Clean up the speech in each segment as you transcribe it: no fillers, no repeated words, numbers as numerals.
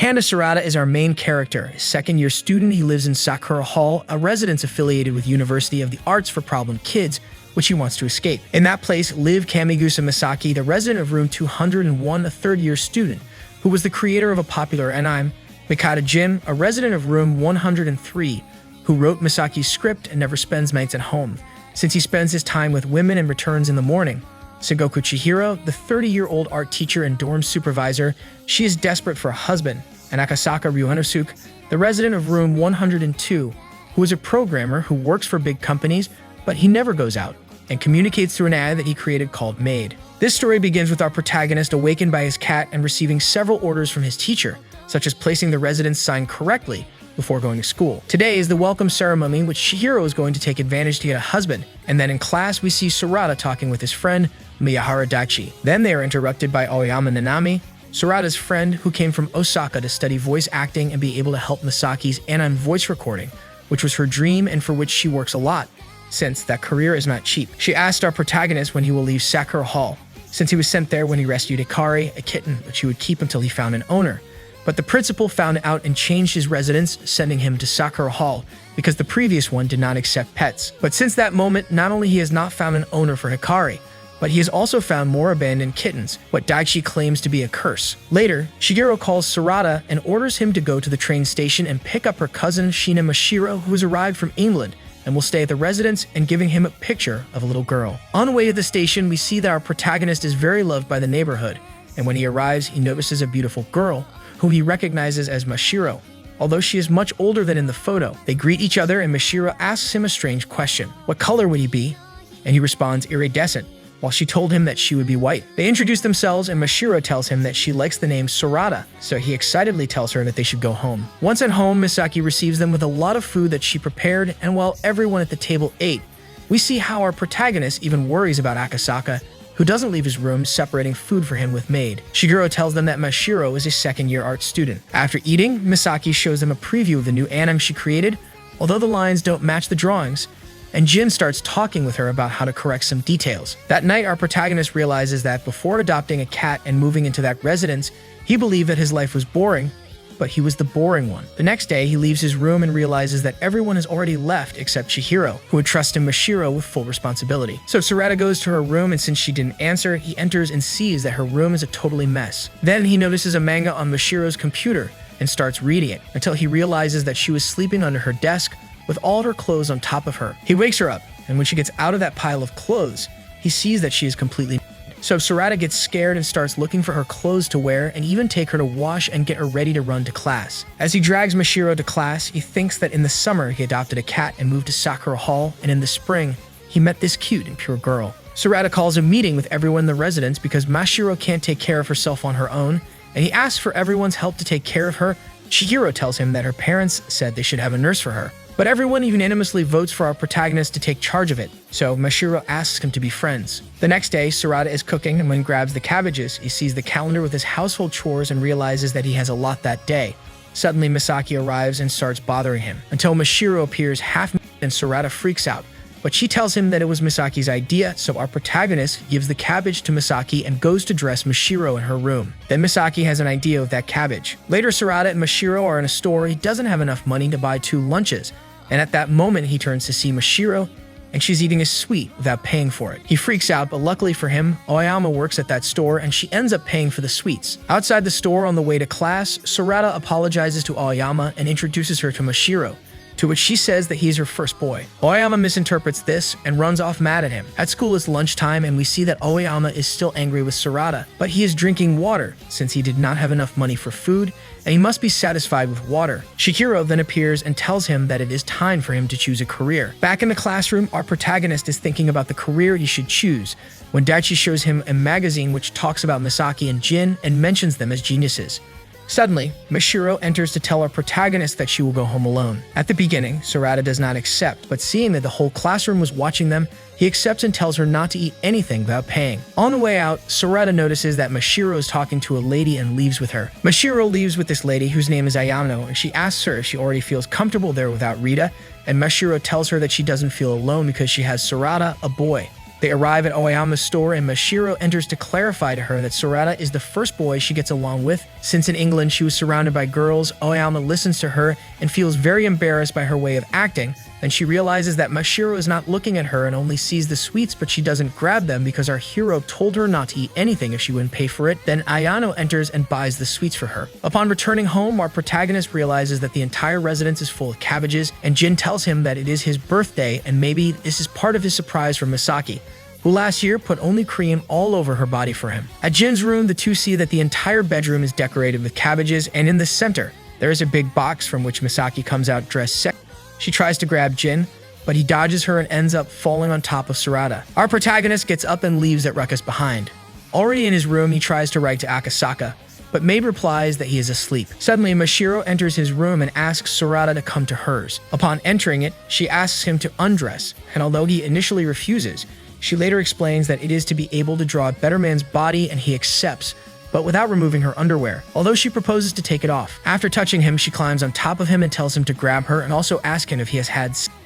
Kanda Sorata is our main character. A second-year student, he lives in Sakura Hall, a residence affiliated with University of the Arts for Problem Kids, which he wants to escape. In that place live Kamiigusa Misaki, the resident of room 201, a third-year student, who was the creator of a popular anime, Mikata Jim, a resident of room 103, who wrote Misaki's script and never spends nights at home, since he spends his time with women and returns in the morning. Sengoku Chihiro, the 30-year-old art teacher and dorm supervisor, she is desperate for a husband. And Akasaka Ryuunosuke, the resident of room 102, who is a programmer who works for big companies, but he never goes out, and communicates through an ad that he created called Maid. This story begins with our protagonist awakened by his cat and receiving several orders from his teacher, such as placing the residence sign correctly before going to school. Today is the welcome ceremony, which Chihiro is going to take advantage to get a husband, and then in class we see Sorata talking with his friend Miyahara Daichi. Then they are interrupted by Aoyama Nanami, Sorata's friend who came from Osaka to study voice acting and be able to help Misaki's anime voice recording, which was her dream and for which she works a lot, since that career is not cheap. She asked our protagonist when he will leave Sakura Hall, since he was sent there when he rescued Ikari, a kitten which he would keep until he found an owner. But the principal found out and changed his residence, sending him to Sakura Hall because the previous one did not accept pets. But since that moment, not only he has not found an owner for Hikari, but he has also found more abandoned kittens, what Daichi claims to be a curse. Later, Shigeru calls Sorata and orders him to go to the train station and pick up her cousin Shiina Mashiro, who has arrived from England and will stay at the residence, and giving him a picture of a little girl. On the way to the station, we see that our protagonist is very loved by the neighborhood, and when he arrives, he notices a beautiful girl, who he recognizes as Mashiro. Although she is much older than in the photo, they greet each other and Mashiro asks him a strange question. What color would he be? And he responds iridescent, while she told him that she would be white. They introduce themselves and Mashiro tells him that she likes the name Sorata, so he excitedly tells her that they should go home. Once at home, Misaki receives them with a lot of food that she prepared, and while everyone at the table ate, we see how our protagonist even worries about Akasaka, who doesn't leave his room, separating food for him with Maid. Shigeru tells them that Mashiro is a second-year art student. After eating, Misaki shows them a preview of the new anime she created, although the lines don't match the drawings, and Jin starts talking with her about how to correct some details. That night, our protagonist realizes that before adopting a cat and moving into that residence, he believed that his life was boring, but he was the boring one. The next day, he leaves his room and realizes that everyone has already left except Chihiro, who would trust in Mashiro with full responsibility. So Sorata goes to her room, and since she didn't answer, he enters and sees that her room is a totally mess. Then he notices a manga on Mashiro's computer and starts reading it, until he realizes that she was sleeping under her desk with all her clothes on top of her. He wakes her up, and when she gets out of that pile of clothes, he sees that she is completely naked. So Sorata gets scared and starts looking for her clothes to wear and even take her to wash and get her ready to run to class. As he drags Mashiro to class, he thinks that in the summer he adopted a cat and moved to Sakura Hall, and in the spring, he met this cute and pure girl. Sorata calls a meeting with everyone in the residence because Mashiro can't take care of herself on her own, and he asks for everyone's help to take care of her. Chihiro tells him that her parents said they should have a nurse for her. But everyone unanimously votes for our protagonist to take charge of it, so Mashiro asks him to be friends. The next day, Sorata is cooking, and when he grabs the cabbages, he sees the calendar with his household chores and realizes that he has a lot that day. Suddenly, Misaki arrives and starts bothering him, until Mashiro appears half-naked and Sorata freaks out. But she tells him that it was Misaki's idea, so our protagonist gives the cabbage to Misaki and goes to dress Mashiro in her room. Then Misaki has an idea of that cabbage. Later, Sorata and Mashiro are in a store. He doesn't have enough money to buy 2 lunches, and at that moment he turns to see Mashiro, and she's eating a sweet without paying for it. He freaks out, but luckily for him, Aoyama works at that store and she ends up paying for the sweets. Outside the store on the way to class, Sorata apologizes to Aoyama and introduces her to Mashiro, to which she says that he's her first boy. Aoyama misinterprets this and runs off mad at him. At school it's lunchtime, and we see that Aoyama is still angry with Sorata, but he is drinking water since he did not have enough money for food, and he must be satisfied with water. Chihiro then appears and tells him that it is time for him to choose a career. Back in the classroom, our protagonist is thinking about the career he should choose, when Daichi shows him a magazine which talks about Misaki and Jin and mentions them as geniuses. Suddenly, Mashiro enters to tell our protagonist that she will go home alone. At the beginning, Sorata does not accept, but seeing that the whole classroom was watching them, he accepts and tells her not to eat anything without paying. On the way out, Sorata notices that Mashiro is talking to a lady and leaves with her. Mashiro leaves with this lady whose name is Ayano, and she asks her if she already feels comfortable there without Rita, and Mashiro tells her that she doesn't feel alone because she has Sorata, a boy. They arrive at Aoyama's store and Mashiro enters to clarify to her that Sorata is the first boy she gets along with. Since in England she was surrounded by girls, Aoyama listens to her and feels very embarrassed by her way of acting. Then she realizes that Mashiro is not looking at her and only sees the sweets, but she doesn't grab them because our hero told her not to eat anything if she wouldn't pay for it. Then Ayano enters and buys the sweets for her. Upon returning home, our protagonist realizes that the entire residence is full of cabbages, and Jin tells him that it is his birthday and maybe this is part of his surprise for Misaki, who last year put only cream all over her body for him. At Jin's room, the two see that the entire bedroom is decorated with cabbages, and in the center, there is a big box from which Misaki comes out dressed sexy. She tries to grab Jin, but he dodges her and ends up falling on top of Sorata. Our protagonist gets up and leaves that ruckus behind. Already in his room, he tries to write to Akasaka, but Mabe replies that he is asleep. Suddenly, Mashiro enters his room and asks Sorata to come to hers. Upon entering it, she asks him to undress, and although he initially refuses, she later explains that it is to be able to draw a better man's body, and he accepts, but without removing her underwear, although she proposes to take it off. After touching him, she climbs on top of him and tells him to grab her and also ask him if he has had sex.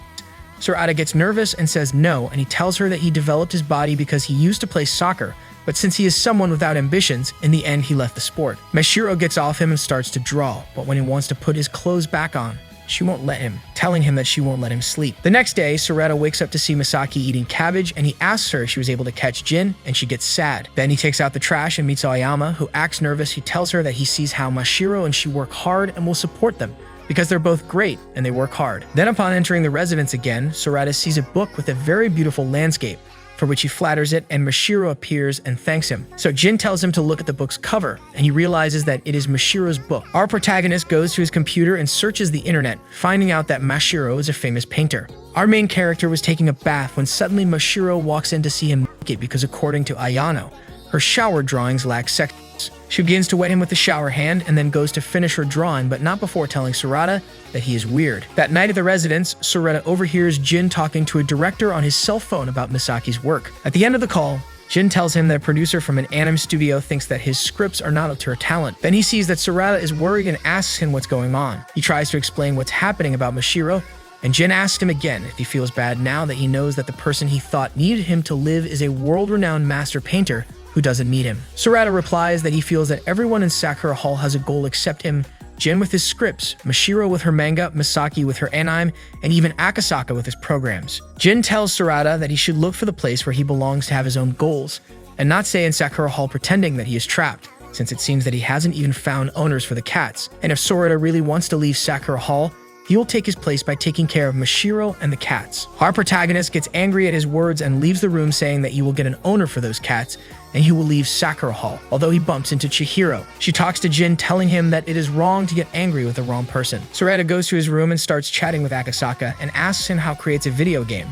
Sorata gets nervous and says no, and he tells her that he developed his body because he used to play soccer, but since he is someone without ambitions, in the end he left the sport. Mashiro gets off him and starts to draw, but when he wants to put his clothes back on, she won't let him, telling him that she won't let him sleep. The next day, Sorata wakes up to see Misaki eating cabbage, and he asks her if she was able to catch Jin, and she gets sad. Then he takes out the trash and meets Aoyama, who acts nervous. He tells her that he sees how Mashiro and she work hard and will support them, because they're both great and they work hard. Then upon entering the residence again, Sorata sees a book with a very beautiful landscape, for which he flatters it, and Mashiro appears and thanks him. So Jin tells him to look at the book's cover, and he realizes that it is Mashiro's book. Our protagonist goes to his computer and searches the internet, finding out that Mashiro is a famous painter. Our main character was taking a bath when suddenly Mashiro walks in to see him naked because according to Ayano, her shower drawings lack sex. She begins to wet him with the shower hand and then goes to finish her drawing, but not before telling Sorata that he is weird. That night at the residence, Sorata overhears Jin talking to a director on his cell phone about Misaki's work. At the end of the call, Jin tells him that a producer from an anime studio thinks that his scripts are not up to her talent. Then he sees that Sorata is worried and asks him what's going on. He tries to explain what's happening about Mashiro, and Jin asks him again if he feels bad now that he knows that the person he thought needed him to live is a world-renowned master painter who doesn't need him. Sorata replies that he feels that everyone in Sakura Hall has a goal except him, Jin with his scripts, Mashiro with her manga, Misaki with her anime, and even Akasaka with his programs. Jin tells Sorata that he should look for the place where he belongs to have his own goals, and not stay in Sakura Hall pretending that he is trapped, since it seems that he hasn't even found owners for the cats. And if Sorata really wants to leave Sakura Hall, he will take his place by taking care of Mashiro and the cats. Our protagonist gets angry at his words and leaves the room saying that he will get an owner for those cats, and he will leave Sakura Hall, although he bumps into Chihiro. She talks to Jin, telling him that it is wrong to get angry with the wrong person. Sorata goes to his room and starts chatting with Akasaka and asks him how he creates a video game.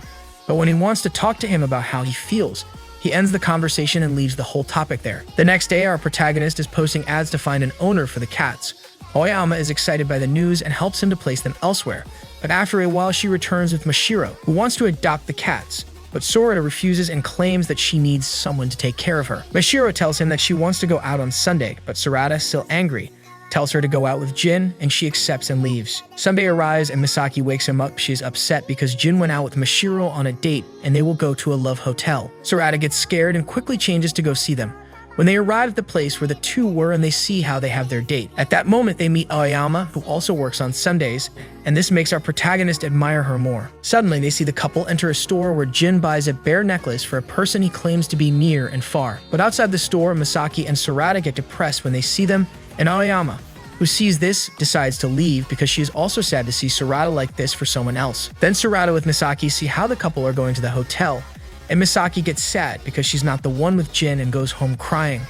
But when he wants to talk to him about how he feels, he ends the conversation and leaves the whole topic there. The next day, our protagonist is posting ads to find an owner for the cats. Aoyama is excited by the news and helps him to place them elsewhere, but after a while she returns with Mashiro, who wants to adopt the cats, but Sorata refuses and claims that she needs someone to take care of her. Mashiro tells him that she wants to go out on Sunday, but Sorata, still angry, tells her to go out with Jin, and she accepts and leaves. Sunday arrives and Misaki wakes him up. She is upset because Jin went out with Mashiro on a date and they will go to a love hotel. Sorata gets scared and quickly changes to go see them. When they arrive at the place where the two were and they see how they have their date. At that moment, they meet Aoyama, who also works on Sundays, and this makes our protagonist admire her more. Suddenly, they see the couple enter a store where Jin buys a bear necklace for a person he claims to be near and far. But outside the store, Misaki and Sorata get depressed when they see them, and Aoyama, who sees this, decides to leave because she is also sad to see Sorata like this for someone else. Then Sorata with Misaki see how the couple are going to the hotel, and Misaki gets sad because she's not the one with Jin and goes home crying.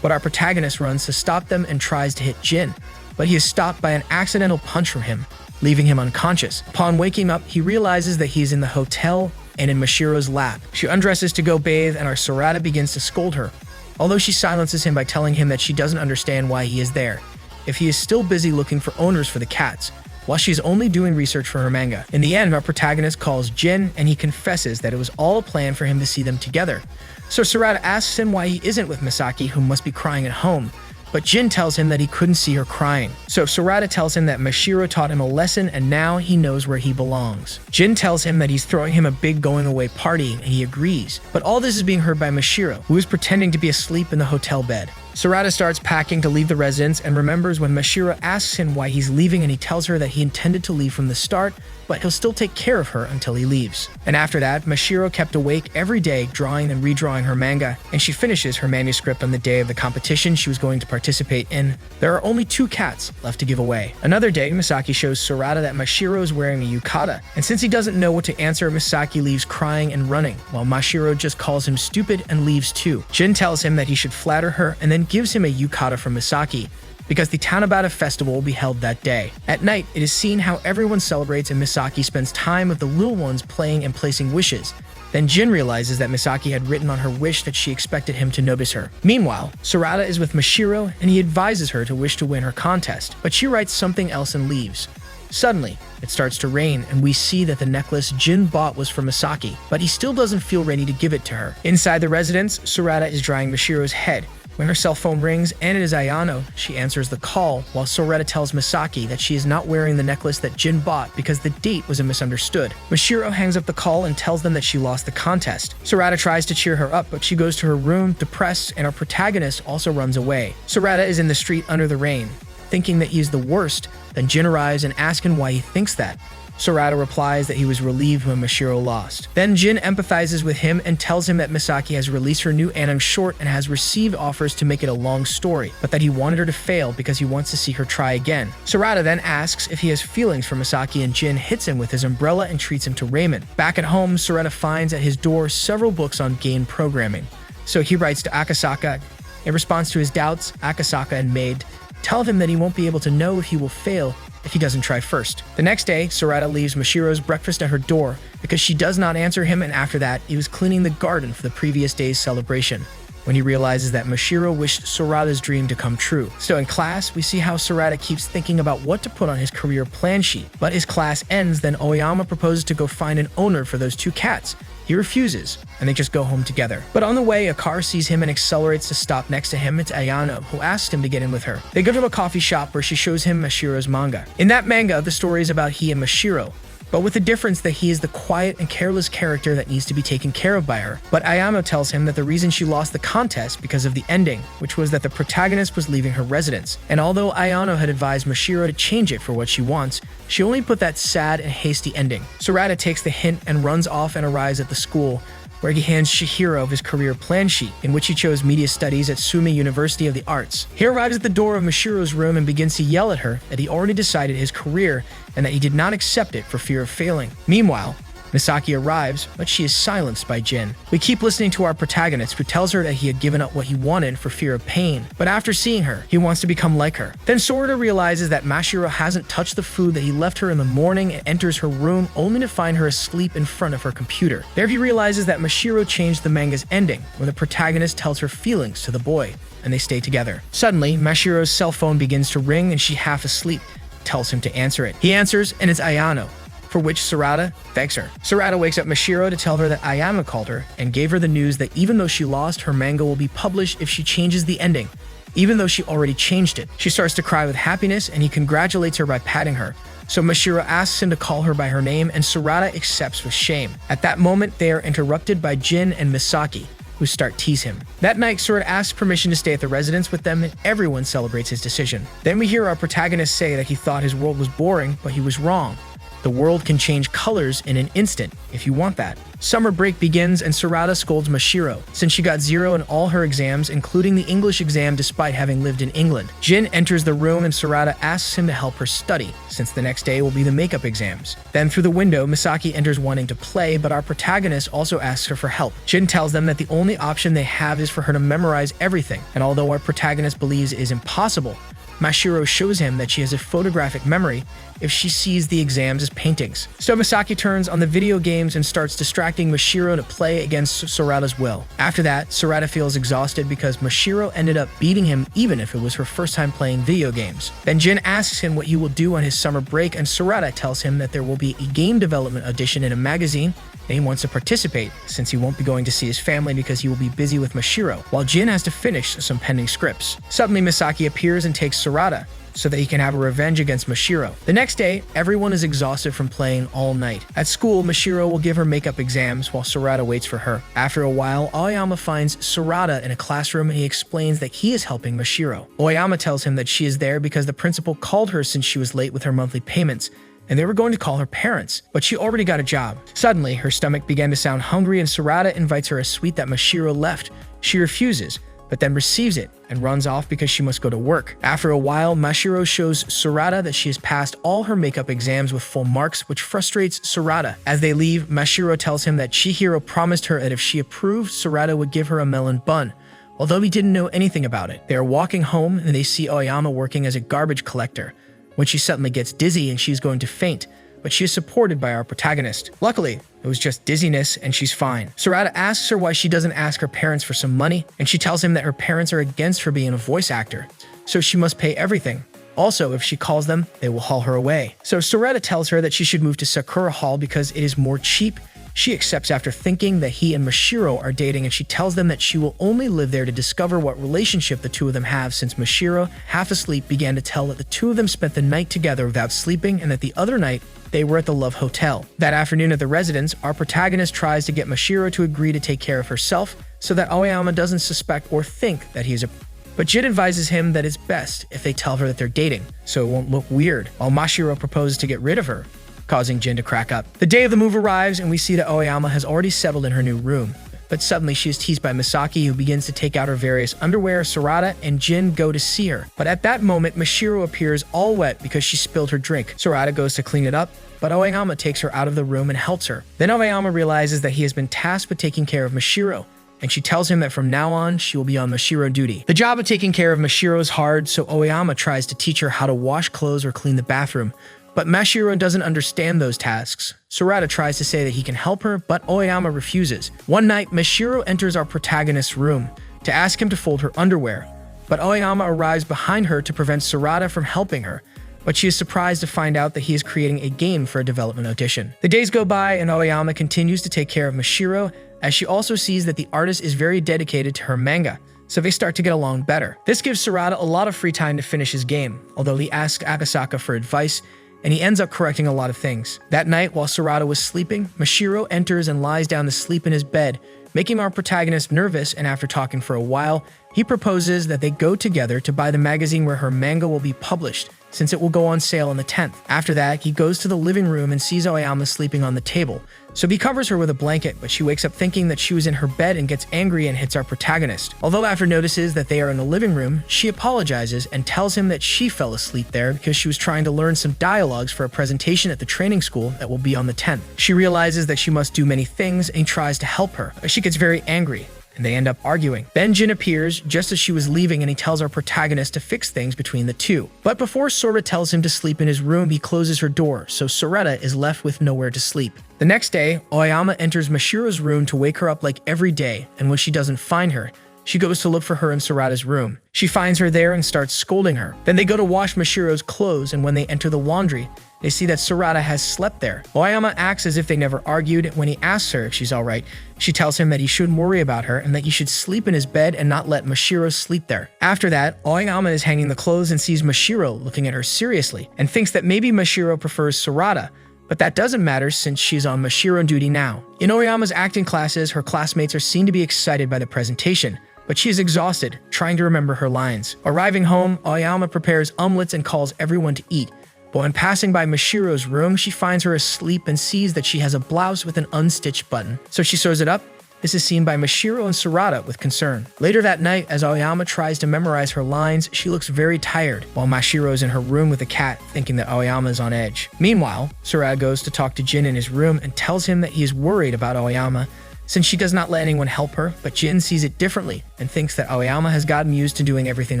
But our protagonist runs to stop them and tries to hit Jin, but he is stopped by an accidental punch from him, leaving him unconscious. Upon waking up, he realizes that he's in the hotel and in Mashiro's lap. She undresses to go bathe, and our Sorata begins to scold her, although she silences him by telling him that she doesn't understand why he is there, if he is still busy looking for owners for the cats, while she's only doing research for her manga. In the end, our protagonist calls Jin, and he confesses that it was all a plan for him to see them together. So Sorata asks him why he isn't with Misaki, who must be crying at home, but Jin tells him that he couldn't see her crying. So Sorata tells him that Mashiro taught him a lesson and now he knows where he belongs. Jin tells him that he's throwing him a big going-away party and he agrees, but all this is being heard by Mashiro, who is pretending to be asleep in the hotel bed. Sorata starts packing to leave the residence and remembers when Mashiro asks him why he's leaving, and he tells her that he intended to leave from the start, but he'll still take care of her until he leaves. And after that, Mashiro kept awake every day drawing and redrawing her manga, and she finishes her manuscript on the day of the competition she was going to participate in. There are only 2 cats left to give away. Another day, Misaki shows Sorata that Mashiro is wearing a yukata, and since he doesn't know what to answer, Misaki leaves crying and running, while Mashiro just calls him stupid and leaves too. Jin tells him that he should flatter her and then gives him a yukata from Misaki, because the Tanabata festival will be held that day. At night, it is seen how everyone celebrates and Misaki spends time with the little ones playing and placing wishes. Then Jin realizes that Misaki had written on her wish that she expected him to notice her. Meanwhile, Sorata is with Mashiro and he advises her to wish to win her contest, but she writes something else and leaves. Suddenly, it starts to rain and we see that the necklace Jin bought was for Misaki, but he still doesn't feel ready to give it to her. Inside the residence, Sorata is drying Mashiro's head. When her cell phone rings and it is Ayano, she answers the call while Sorata tells Misaki that she is not wearing the necklace that Jin bought because the date was misunderstood. Mashiro hangs up the call and tells them that she lost the contest. Sorata tries to cheer her up, but she goes to her room, depressed, and our protagonist also runs away. Sorata is in the street under the rain. Thinking that he is the worst, then Jin arrives and asks him why he thinks that. Sorata replies that he was relieved when Mashiro lost. Then Jin empathizes with him and tells him that Misaki has released her new anime short and has received offers to make it a long story, but that he wanted her to fail because he wants to see her try again. Sorata then asks if he has feelings for Misaki and Jin hits him with his umbrella and treats him to ramen. Back at home, Sorata finds at his door several books on game programming. So he writes to Akasaka. In response to his doubts, Akasaka and Maid tell him that he won't be able to know if he will fail if he doesn't try first. The next day, Sorata leaves Mashiro's breakfast at her door because she does not answer him, and after that, he was cleaning the garden for the previous day's celebration when he realizes that Mashiro wished Sorata's dream to come true. So in class, we see how Sorata keeps thinking about what to put on his career plan sheet, but his class ends, then Aoyama proposes to go find an owner for those 2 cats. He refuses, and they just go home together. But on the way, a car sees him and accelerates to stop next to him. It's Ayano, who asks him to get in with her. They go to a coffee shop where she shows him Mashiro's manga. In that manga, the story is about he and Mashiro, but with the difference that he is the quiet and careless character that needs to be taken care of by her. But Ayano tells him that the reason she lost the contest because of the ending, which was that the protagonist was leaving her residence. And although Ayano had advised Mashiro to change it for what she wants, she only put that sad and hasty ending. Sorata takes the hint and runs off and arrives at the school, where he hands Chihiro his career plan sheet, in which he chose media studies at Suimei University of the Arts. He arrives at the door of Mashiro's room and begins to yell at her that he already decided his career and that he did not accept it for fear of failing. Meanwhile, Misaki arrives, but she is silenced by Jin. We keep listening to our protagonist, who tells her that he had given up what he wanted for fear of pain, but after seeing her, he wants to become like her. Then Sorata realizes that Mashiro hasn't touched the food that he left her in the morning and enters her room only to find her asleep in front of her computer. There he realizes that Mashiro changed the manga's ending, where the protagonist tells her feelings to the boy, and they stay together. Suddenly, Mashiro's cell phone begins to ring and she half asleep tells him to answer it. He answers and it's Ayano, for which Sorata thanks her. Sorata wakes up Mashiro to tell her that Ayama called her and gave her the news that even though she lost, her manga will be published if she changes the ending, even though she already changed it. She starts to cry with happiness and he congratulates her by patting her. So Mashiro asks him to call her by her name and Sorata accepts with shame. At that moment, they are interrupted by Jin and Misaki, who start tease him. That night, Sorata asks permission to stay at the residence with them and everyone celebrates his decision. Then we hear our protagonist say that he thought his world was boring, but he was wrong. The world can change colors in an instant if you want that. Summer break begins and Sorata scolds Mashiro since she got 0 in all her exams, including the English exam despite having lived in England. Jin enters the room and Sorata asks him to help her study since the next day will be the makeup exams. Then through the window, Misaki enters wanting to play, but our protagonist also asks her for help. Jin tells them that the only option they have is for her to memorize everything, and although our protagonist believes it is impossible, Mashiro shows him that she has a photographic memory if she sees the exams as paintings. So Misaki turns on the video games and starts distracting Mashiro to play against Sorata's will. After that, Sorata feels exhausted because Mashiro ended up beating him even if it was her first time playing video games. Then Jin asks him what he will do on his summer break, and Sorata tells him that there will be a game development audition in a magazine and he wants to participate since he won't be going to see his family because he will be busy with Mashiro, while Jin has to finish some pending scripts. Suddenly, Misaki appears and takes Sorata so that he can have a revenge against Mashiro. The next day, everyone is exhausted from playing all night. At school, Mashiro will give her makeup exams while Sorata waits for her. After a while, Aoyama finds Sorata in a classroom and he explains that he is helping Mashiro. Aoyama tells him that she is there because the principal called her since she was late with her monthly payments, and they were going to call her parents, but she already got a job. Suddenly, her stomach began to sound hungry and Sorata invites her a sweet that Mashiro left. She refuses, but then receives it and runs off because she must go to work. After a while, Mashiro shows Sorata that she has passed all her makeup exams with full marks, which frustrates Sorata. As they leave, Mashiro tells him that Chihiro promised her that if she approved, Sorata would give her a melon bun, although he didn't know anything about it. They are walking home and they see Aoyama working as a garbage collector, when she suddenly gets dizzy and she's going to faint, but she is supported by our protagonist. Luckily, it was just dizziness and she's fine. Sorata asks her why she doesn't ask her parents for some money, and she tells him that her parents are against her being a voice actor, so she must pay everything. Also, if she calls them, they will haul her away. So Sorata tells her that she should move to Sakura Hall because it is more cheap. She accepts after thinking that he and Mashiro are dating, and she tells them that she will only live there to discover what relationship the two of them have, since Mashiro, half asleep, began to tell that the two of them spent the night together without sleeping and that the other night they were at the Love Hotel. That afternoon at the residence, our protagonist tries to get Mashiro to agree to take care of herself so that Aoyama doesn't suspect or think that he is a... But Jin advises him that it's best if they tell her that they're dating, so it won't look weird, while Mashiro proposes to get rid of her, causing Jin to crack up. The day of the move arrives and we see that Aoyama has already settled in her new room. But suddenly she is teased by Misaki, who begins to take out her various underwear. Sorata and Jin go to see her. But at that moment, Mashiro appears all wet because she spilled her drink. Sorata goes to clean it up, but Aoyama takes her out of the room and helps her. Then Aoyama realizes that he has been tasked with taking care of Mashiro, and she tells him that from now on, she will be on Mashiro duty. The job of taking care of Mashiro is hard, so Aoyama tries to teach her how to wash clothes or clean the bathroom. But Mashiro doesn't understand those tasks. Sorata tries to say that he can help her, but Aoyama refuses. One night, Mashiro enters our protagonist's room to ask him to fold her underwear, but Aoyama arrives behind her to prevent Sorata from helping her. But she is surprised to find out that he is creating a game for a development audition. The days go by and Aoyama continues to take care of Mashiro, as she also sees that the artist is very dedicated to her manga, so they start to get along better. This gives Sorata a lot of free time to finish his game, although he asks Akasaka for advice, and he ends up correcting a lot of things. That night, while Sorata was sleeping, Mashiro enters and lies down to sleep in his bed, making our protagonist nervous, and after talking for a while, he proposes that they go together to buy the magazine where her manga will be published, since it will go on sale on the 10th. After that, he goes to the living room and sees Aoyama sleeping on the table, so he covers her with a blanket, but she wakes up thinking that she was in her bed and gets angry and hits our protagonist. Although after notices that they are in the living room, she apologizes and tells him that she fell asleep there because she was trying to learn some dialogues for a presentation at the training school that will be on the 10th. She realizes that she must do many things and tries to help her, but she gets very angry, and they end up arguing. Then Jin appears just as she was leaving, and he tells our protagonist to fix things between the two. But before Sorata tells him to sleep in his room, he closes her door, so Sorata is left with nowhere to sleep. The next day, Aoyama enters Mashiro's room to wake her up like every day, and when she doesn't find her, she goes to look for her in Sorata's room. She finds her there and starts scolding her. Then they go to wash Mashiro's clothes, and when they enter the laundry, they see that Sorata has slept there. Aoyama acts as if they never argued. When he asks her if she's alright, she tells him that he shouldn't worry about her and that he should sleep in his bed and not let Mashiro sleep there. After that, Aoyama is hanging the clothes and sees Mashiro looking at her seriously and thinks that maybe Mashiro prefers Sorata, but that doesn't matter since she's on Mashiro duty now. In Aoyama's acting classes, her classmates are seen to be excited by the presentation, but she is exhausted, trying to remember her lines. Arriving home, Aoyama prepares omelets and calls everyone to eat. But when passing by Mashiro's room, she finds her asleep and sees that she has a blouse with an unstitched button. So she sews it up. This is seen by Mashiro and Sorata with concern. Later that night, as Aoyama tries to memorize her lines, she looks very tired, while Mashiro is in her room with a cat, thinking that Aoyama is on edge. Meanwhile, Sorata goes to talk to Jin in his room and tells him that he is worried about Aoyama since she does not let anyone help her, but Jin sees it differently and thinks that Aoyama has gotten used to doing everything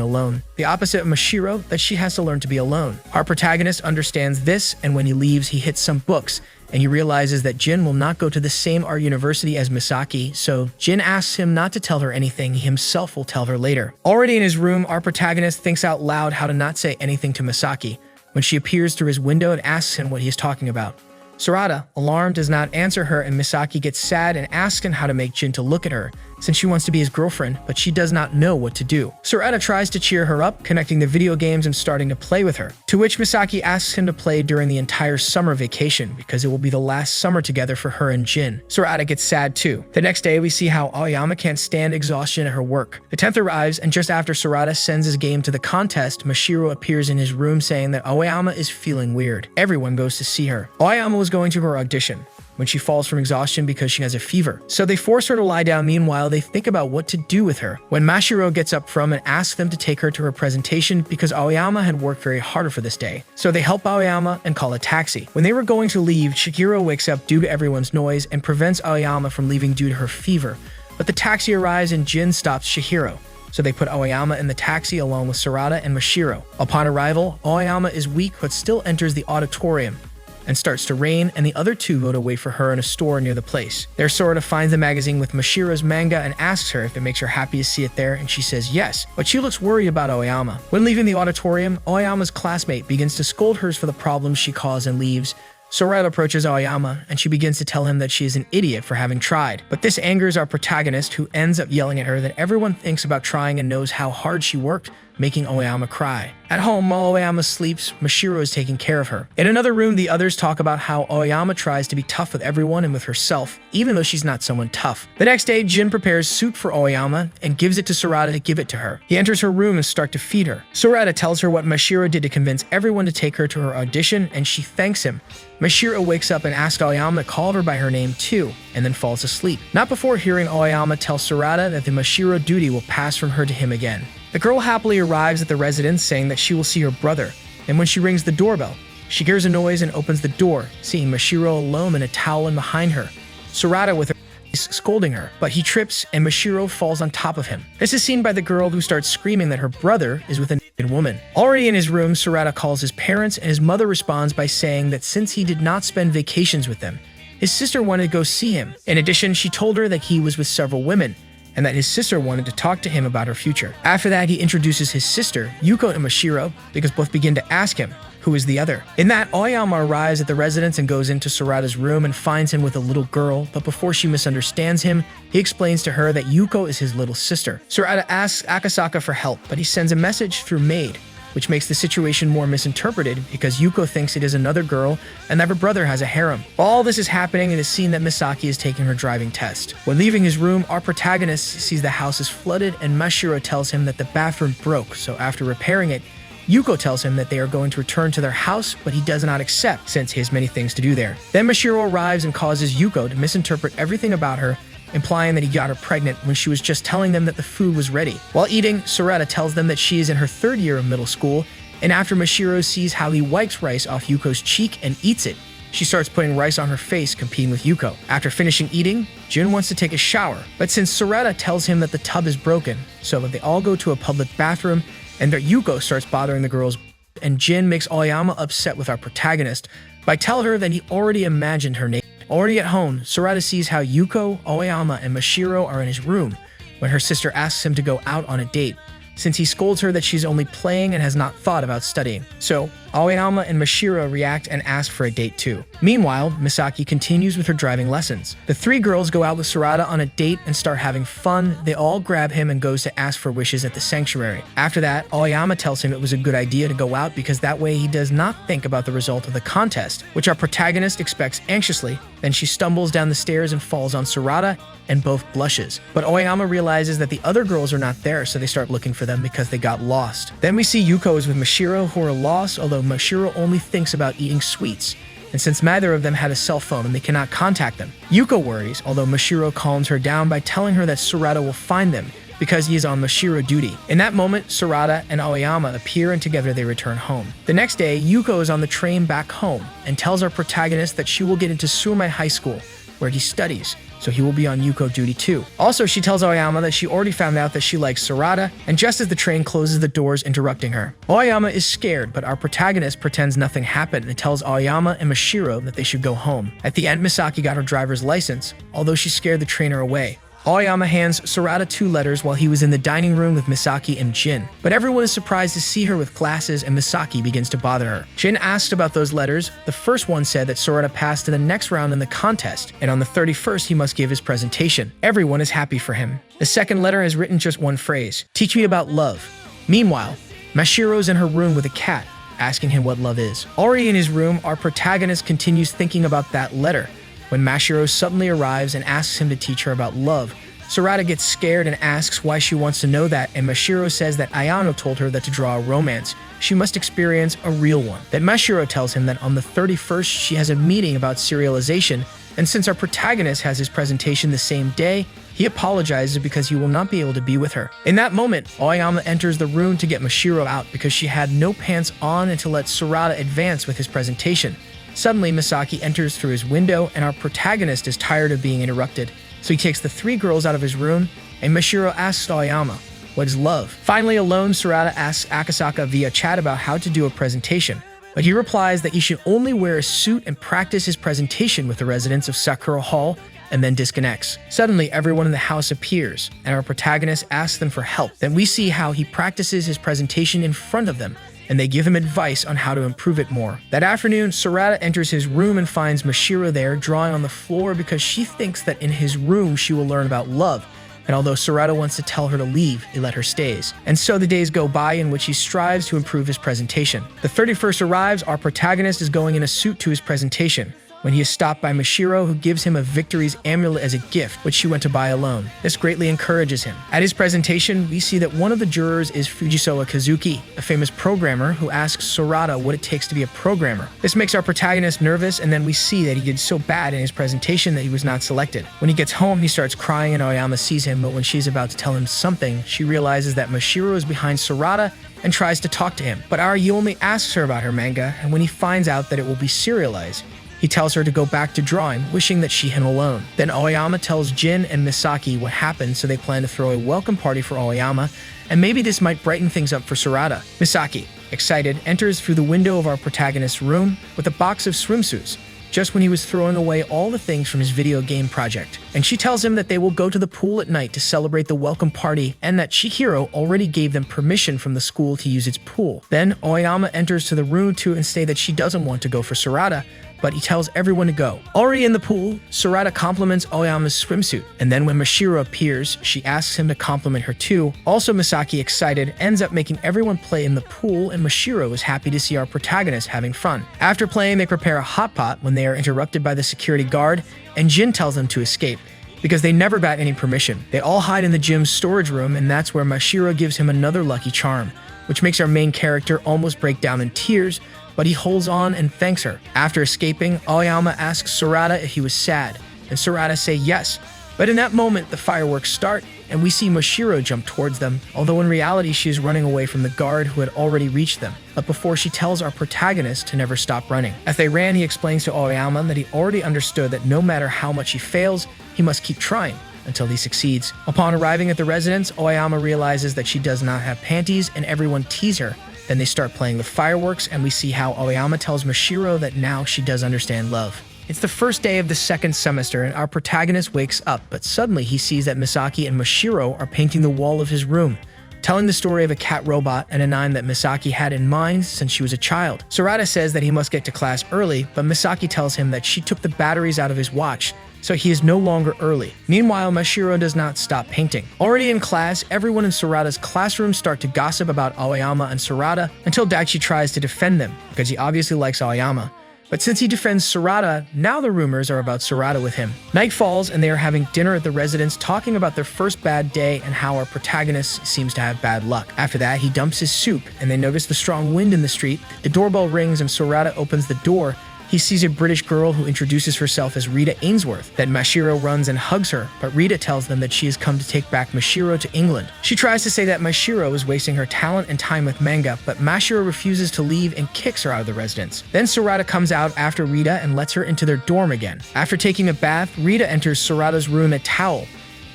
alone. The opposite of Mashiro, that she has to learn to be alone. Our protagonist understands this, and when he leaves, he hits some books, and he realizes that Jin will not go to the same art university as Misaki, so Jin asks him not to tell her anything. He himself will tell her later. Already in his room, our protagonist thinks out loud how to not say anything to Misaki when she appears through his window and asks him what he is talking about. Sorata, alarmed, does not answer her, and Misaki gets sad and asks him how to make Jin to look at her, since she wants to be his girlfriend, but she does not know what to do. Sorata tries to cheer her up, connecting the video games and starting to play with her, to which Misaki asks him to play during the entire summer vacation because it will be the last summer together for her and Jin. Sorata gets sad too. The next day, we see how Aoyama can't stand exhaustion at her work. The 10th arrives, and just after Sorata sends his game to the contest, Mashiro appears in his room saying that Aoyama is feeling weird. Everyone goes to see her. Aoyama was going to her audition when she falls from exhaustion because she has a fever. So they force her to lie down. Meanwhile, they think about what to do with her. When Mashiro gets up from and asks them to take her to her presentation because Aoyama had worked very hard for this day. So they help Aoyama and call a taxi. When they were going to leave, Chihiro wakes up due to everyone's noise and prevents Aoyama from leaving due to her fever. But the taxi arrives and Jin stops Chihiro. So they put Aoyama in the taxi along with Sorata and Mashiro. Upon arrival, Aoyama is weak but still enters the auditorium and starts to rain, and the other two go to wait for her in a store near the place. There, Sorata finds the magazine with Mashiro's manga and asks her if it makes her happy to see it there, and she says yes, but she looks worried about Aoyama. When leaving the auditorium, Aoyama's classmate begins to scold her for the problems she caused and leaves. Sorata approaches Aoyama, and she begins to tell him that she is an idiot for having tried. But this angers our protagonist, who ends up yelling at her that everyone thinks about trying and knows how hard she worked, making Aoyama cry. At home, while Aoyama sleeps, Mashiro is taking care of her. In another room, the others talk about how Aoyama tries to be tough with everyone and with herself, even though she's not someone tough. The next day, Jin prepares soup for Aoyama and gives it to Sorata to give it to her. He enters her room and starts to feed her. Sorata tells her what Mashiro did to convince everyone to take her to her audition, and she thanks him. Mashiro wakes up and asks Aoyama to call her by her name too, and then falls asleep. Not before hearing Aoyama tell Sorata that the Mashiro duty will pass from her to him again. The girl happily arrives at the residence saying that she will see her brother, and when she rings the doorbell, she hears a noise and opens the door, seeing Mashiro alone and a towel in behind her. Sorata with her scolding her, but he trips and Mashiro falls on top of him. This is seen by the girl, who starts screaming that her brother is with a naked woman. Already in his room, Sorata calls his parents, and his mother responds by saying that since he did not spend vacations with them, his sister wanted to go see him. In addition, she told her that he was with several women, and that his sister wanted to talk to him about her future. After that, he introduces his sister, Yuko, to Mashiro, because both begin to ask him who is the other. In that, Aoyama arrives at the residence and goes into Sorata's room and finds him with a little girl, but before she misunderstands him, he explains to her that Yuko is his little sister. Sorata asks Akasaka for help, but he sends a message through maid, which makes the situation more misinterpreted because Yuko thinks it is another girl and that her brother has a harem. All this is happening, it is seen that Misaki is taking her driving test. When leaving his room, our protagonist sees the house is flooded, and Mashiro tells him that the bathroom broke, so after repairing it, Yuko tells him that they are going to return to their house, but he does not accept since he has many things to do there. Then Mashiro arrives and causes Yuko to misinterpret everything about her, implying that he got her pregnant when she was just telling them that the food was ready. While eating, Sorata tells them that she is in her 3rd year of middle school, and after Mashiro sees how he wipes rice off Yuko's cheek and eats it, she starts putting rice on her face, competing with Yuko. After finishing eating, Jin wants to take a shower, but since Sorata tells him that the tub is broken, so they all go to a public bathroom, and that Yuko starts bothering the girls, and Jin makes Aoyama upset with our protagonist by telling her that he already imagined her naked. Already at home, Sorata sees how Yuko, Aoyama, and Mashiro are in his room when her sister asks him to go out on a date, since he scolds her that she's only playing and has not thought about studying. So, Aoyama and Mashiro react and ask for a date too. Meanwhile, Misaki continues with her driving lessons. The 3 girls go out with Sorata on a date and start having fun. They all grab him and goes to ask for wishes at the sanctuary. After that, Aoyama tells him it was a good idea to go out because that way he does not think about the result of the contest, which our protagonist expects anxiously. Then she stumbles down the stairs and falls on Sorata, and both blushes. But Aoyama realizes that the other girls are not there, so they start looking for them because they got lost. Then we see Yuko is with Mashiro, who are lost, although Mashiro only thinks about eating sweets, and since neither of them had a cell phone and they cannot contact them. Yuko worries, although Mashiro calms her down by telling her that Sorata will find them because he is on Mashiro duty. In that moment, Sorata and Aoyama appear and together they return home. The next day, Yuko is on the train back home and tells our protagonist that she will get into Suimei High School where he studies, so he will be on Yuko duty too. Also, she tells Aoyama that she already found out that she likes Sorata, and just as the train closes the doors, interrupting her. Aoyama is scared, but our protagonist pretends nothing happened and tells Aoyama and Mashiro that they should go home. At the end, Misaki got her driver's license, although she scared the trainer away. Aoyama hands Sorata 2 letters while he was in the dining room with Misaki and Jin, but everyone is surprised to see her with glasses and Misaki begins to bother her. Jin asked about those letters. The first one said that Sorata passed to the next round in the contest, and on the 31st he must give his presentation. Everyone is happy for him. The second letter has written just one phrase: teach me about love. Meanwhile, Mashiro's in her room with a cat, asking him what love is. Already in his room, our protagonist continues thinking about that letter, when Mashiro suddenly arrives and asks him to teach her about love. Sorata gets scared and asks why she wants to know that, and Mashiro says that Ayano told her that to draw a romance, she must experience a real one. That Mashiro tells him that on the 31st she has a meeting about serialization, and since our protagonist has his presentation the same day, he apologizes because he will not be able to be with her. In that moment, Aoyama enters the room to get Mashiro out because she had no pants on and to let Sorata advance with his presentation. Suddenly, Misaki enters through his window, and our protagonist is tired of being interrupted. So he takes the 3 girls out of his room, and Mashiro asks Aoyama, what is love? Finally, alone, Sorata asks Akasaka via chat about how to do a presentation, but he replies that he should only wear a suit and practice his presentation with the residents of Sakura Hall, and then disconnects. Suddenly, everyone in the house appears, and our protagonist asks them for help. Then we see how he practices his presentation in front of them, and they give him advice on how to improve it more. That afternoon, Sorata enters his room and finds Mashiro there drawing on the floor because she thinks that in his room she will learn about love, and although Sorata wants to tell her to leave, they let her stays. And so the days go by in which he strives to improve his presentation. The 31st arrives, our protagonist is going in a suit to his presentation, when he is stopped by Mashiro, who gives him a victory's amulet as a gift, which she went to buy alone. This greatly encourages him. At his presentation, we see that one of the jurors is Fujisawa Kazuki, a famous programmer who asks Sorata what it takes to be a programmer. This makes our protagonist nervous, and then we see that he did so bad in his presentation that he was not selected. When he gets home, he starts crying and Aoyama sees him, but when she's about to tell him something, she realizes that Mashiro is behind Sorata and tries to talk to him. But Ari only asks her about her manga, and when he finds out that it will be serialized, he tells her to go back to drawing, wishing that she had him alone. Then Aoyama tells Jin and Misaki what happened, so they plan to throw a welcome party for Aoyama, and maybe this might brighten things up for Sorata. Misaki, excited, enters through the window of our protagonist's room with a box of swimsuits, just when he was throwing away all the things from his video game project. And she tells him that they will go to the pool at night to celebrate the welcome party, and that Chihiro already gave them permission from the school to use its pool. Then Aoyama enters to the room too and say that she doesn't want to go for Sorata, but he tells everyone to go. Already in the pool, Sorata compliments Aoyama's swimsuit, and then when Mashiro appears, she asks him to compliment her too. Also, Misaki, excited, ends up making everyone play in the pool, and Mashiro is happy to see our protagonist having fun. After playing, they prepare a hot pot when they are interrupted by the security guard, and Jin tells them to escape, because they never got any permission. They all hide in the gym's storage room, and that's where Mashiro gives him another lucky charm, which makes our main character almost break down in tears, but he holds on and thanks her. After escaping, Aoyama asks Sorata if he was sad, and Sorata says yes. But in that moment, the fireworks start, and we see Mashiro jump towards them, although in reality she is running away from the guard who had already reached them, but before she tells our protagonist to never stop running. As they ran, he explains to Aoyama that he already understood that no matter how much he fails, he must keep trying until he succeeds. Upon arriving at the residence, Aoyama realizes that she does not have panties, and everyone tease her. Then they start playing with fireworks, and we see how Aoyama tells Mashiro that now she does understand love. It's the first day of the second semester, and our protagonist wakes up, but suddenly he sees that Misaki and Mashiro are painting the wall of his room, telling the story of a cat robot and a nine that Misaki had in mind since she was a child. Sorata says that he must get to class early, but Misaki tells him that she took the batteries out of his watch, so he is no longer early. Meanwhile, Mashiro does not stop painting. Already in class, everyone in Sorata's classroom start to gossip about Aoyama and Sorata until Daichi tries to defend them, because he obviously likes Aoyama. But since he defends Sorata, now the rumors are about Sorata with him. Night falls, and they are having dinner at the residence, talking about their first bad day and how our protagonist seems to have bad luck. After that, he dumps his soup, and they notice the strong wind in the street. The doorbell rings, and Sorata opens the door, he sees a British girl who introduces herself as Rita Ainsworth. Then Mashiro runs and hugs her, but Rita tells them that she has come to take back Mashiro to England. She tries to say that Mashiro is wasting her talent and time with manga, but Mashiro refuses to leave and kicks her out of the residence. Then Sorata comes out after Rita and lets her into their dorm again. After taking a bath, Rita enters Sorata's room at towel,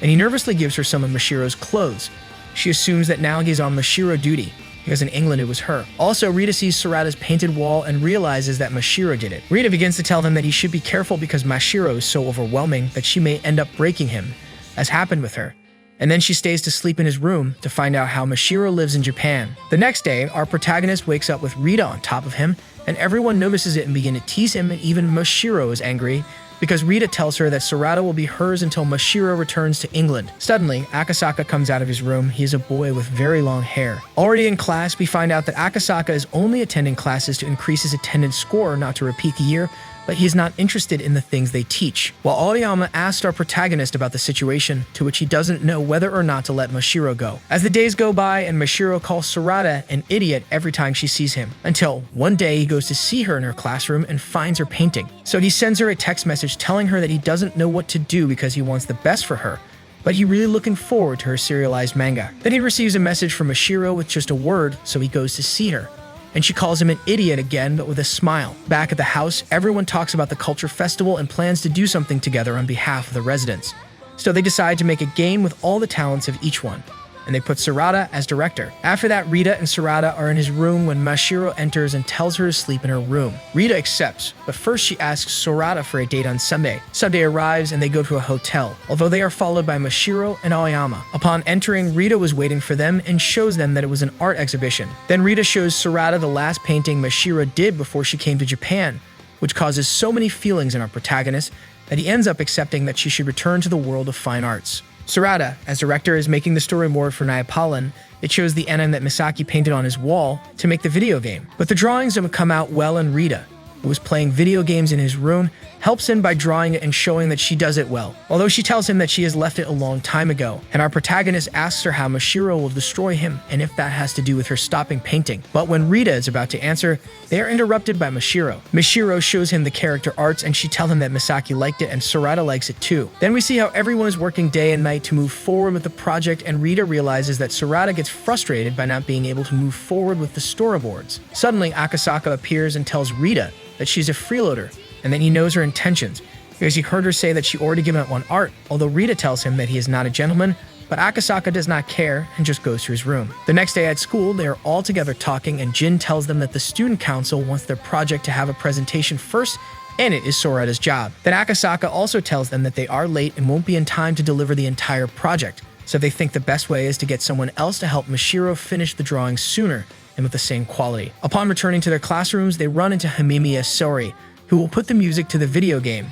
and he nervously gives her some of Mashiro's clothes. She assumes that now he's on Mashiro duty, because in England it was her. Also, Rita sees Sorata's painted wall and realizes that Mashiro did it. Rita begins to tell him that he should be careful because Mashiro is so overwhelming that she may end up breaking him, as happened with her. And then she stays to sleep in his room to find out how Mashiro lives in Japan. The next day, our protagonist wakes up with Rita on top of him, and everyone notices it and begin to tease him, and even Mashiro is angry because Rita tells her that Sorata will be hers until Mashiro returns to England. Suddenly, Akasaka comes out of his room. He is a boy with very long hair. Already in class, we find out that Akasaka is only attending classes to increase his attendance score, not to repeat the year, but he is not interested in the things they teach. While Aoyama asks our protagonist about the situation, to which he doesn't know whether or not to let Mashiro go. As the days go by, and Mashiro calls Sorata an idiot every time she sees him, until one day he goes to see her in her classroom and finds her painting. So he sends her a text message telling her that he doesn't know what to do because he wants the best for her, but he's really looking forward to her serialized manga. Then he receives a message from Mashiro with just a word, so he goes to see her. And she calls him an idiot again, but with a smile. Back at the house, everyone talks about the culture festival and plans to do something together on behalf of the residents. So they decide to make a game with all the talents of each one, and they put Sorata as director. After that, Rita and Sorata are in his room when Mashiro enters and tells her to sleep in her room. Rita accepts, but first she asks Sorata for a date on Sunday. Sunday arrives and they go to a hotel, although they are followed by Mashiro and Aoyama. Upon entering, Rita was waiting for them and shows them that it was an art exhibition. Then Rita shows Sorata the last painting Mashiro did before she came to Japan, which causes so many feelings in our protagonist that he ends up accepting that she should return to the world of fine arts. Sorata, as director, is making the storyboard for Neapolitan. It shows the anime that Misaki painted on his wall to make the video game. But the drawings don't come out well, and Rita, who was playing video games in his room, helps him by drawing it and showing that she does it well, although she tells him that she has left it a long time ago. And our protagonist asks her how Mashiro will destroy him and if that has to do with her stopping painting. But when Rita is about to answer, they are interrupted by Mashiro. Mashiro shows him the character arts and she tells him that Misaki liked it and Sorata likes it too. Then we see how everyone is working day and night to move forward with the project, and Rita realizes that Sorata gets frustrated by not being able to move forward with the storyboards. Suddenly, Akasaka appears and tells Rita that she's a freeloader and that he knows her intentions because he heard her say that she already given up on art, although Rita tells him that he is not a gentleman, but Akasaka does not care and just goes to his room. The next day at school, they are all together talking, and Jin tells them that the student council wants their project to have a presentation first, and it is Sorata's job. Then Akasaka also tells them that they are late and won't be in time to deliver the entire project, so they think the best way is to get someone else to help Mashiro finish the drawing sooner and with the same quality. Upon returning to their classrooms, they run into Himemiya Sori, who will put the music to the video game,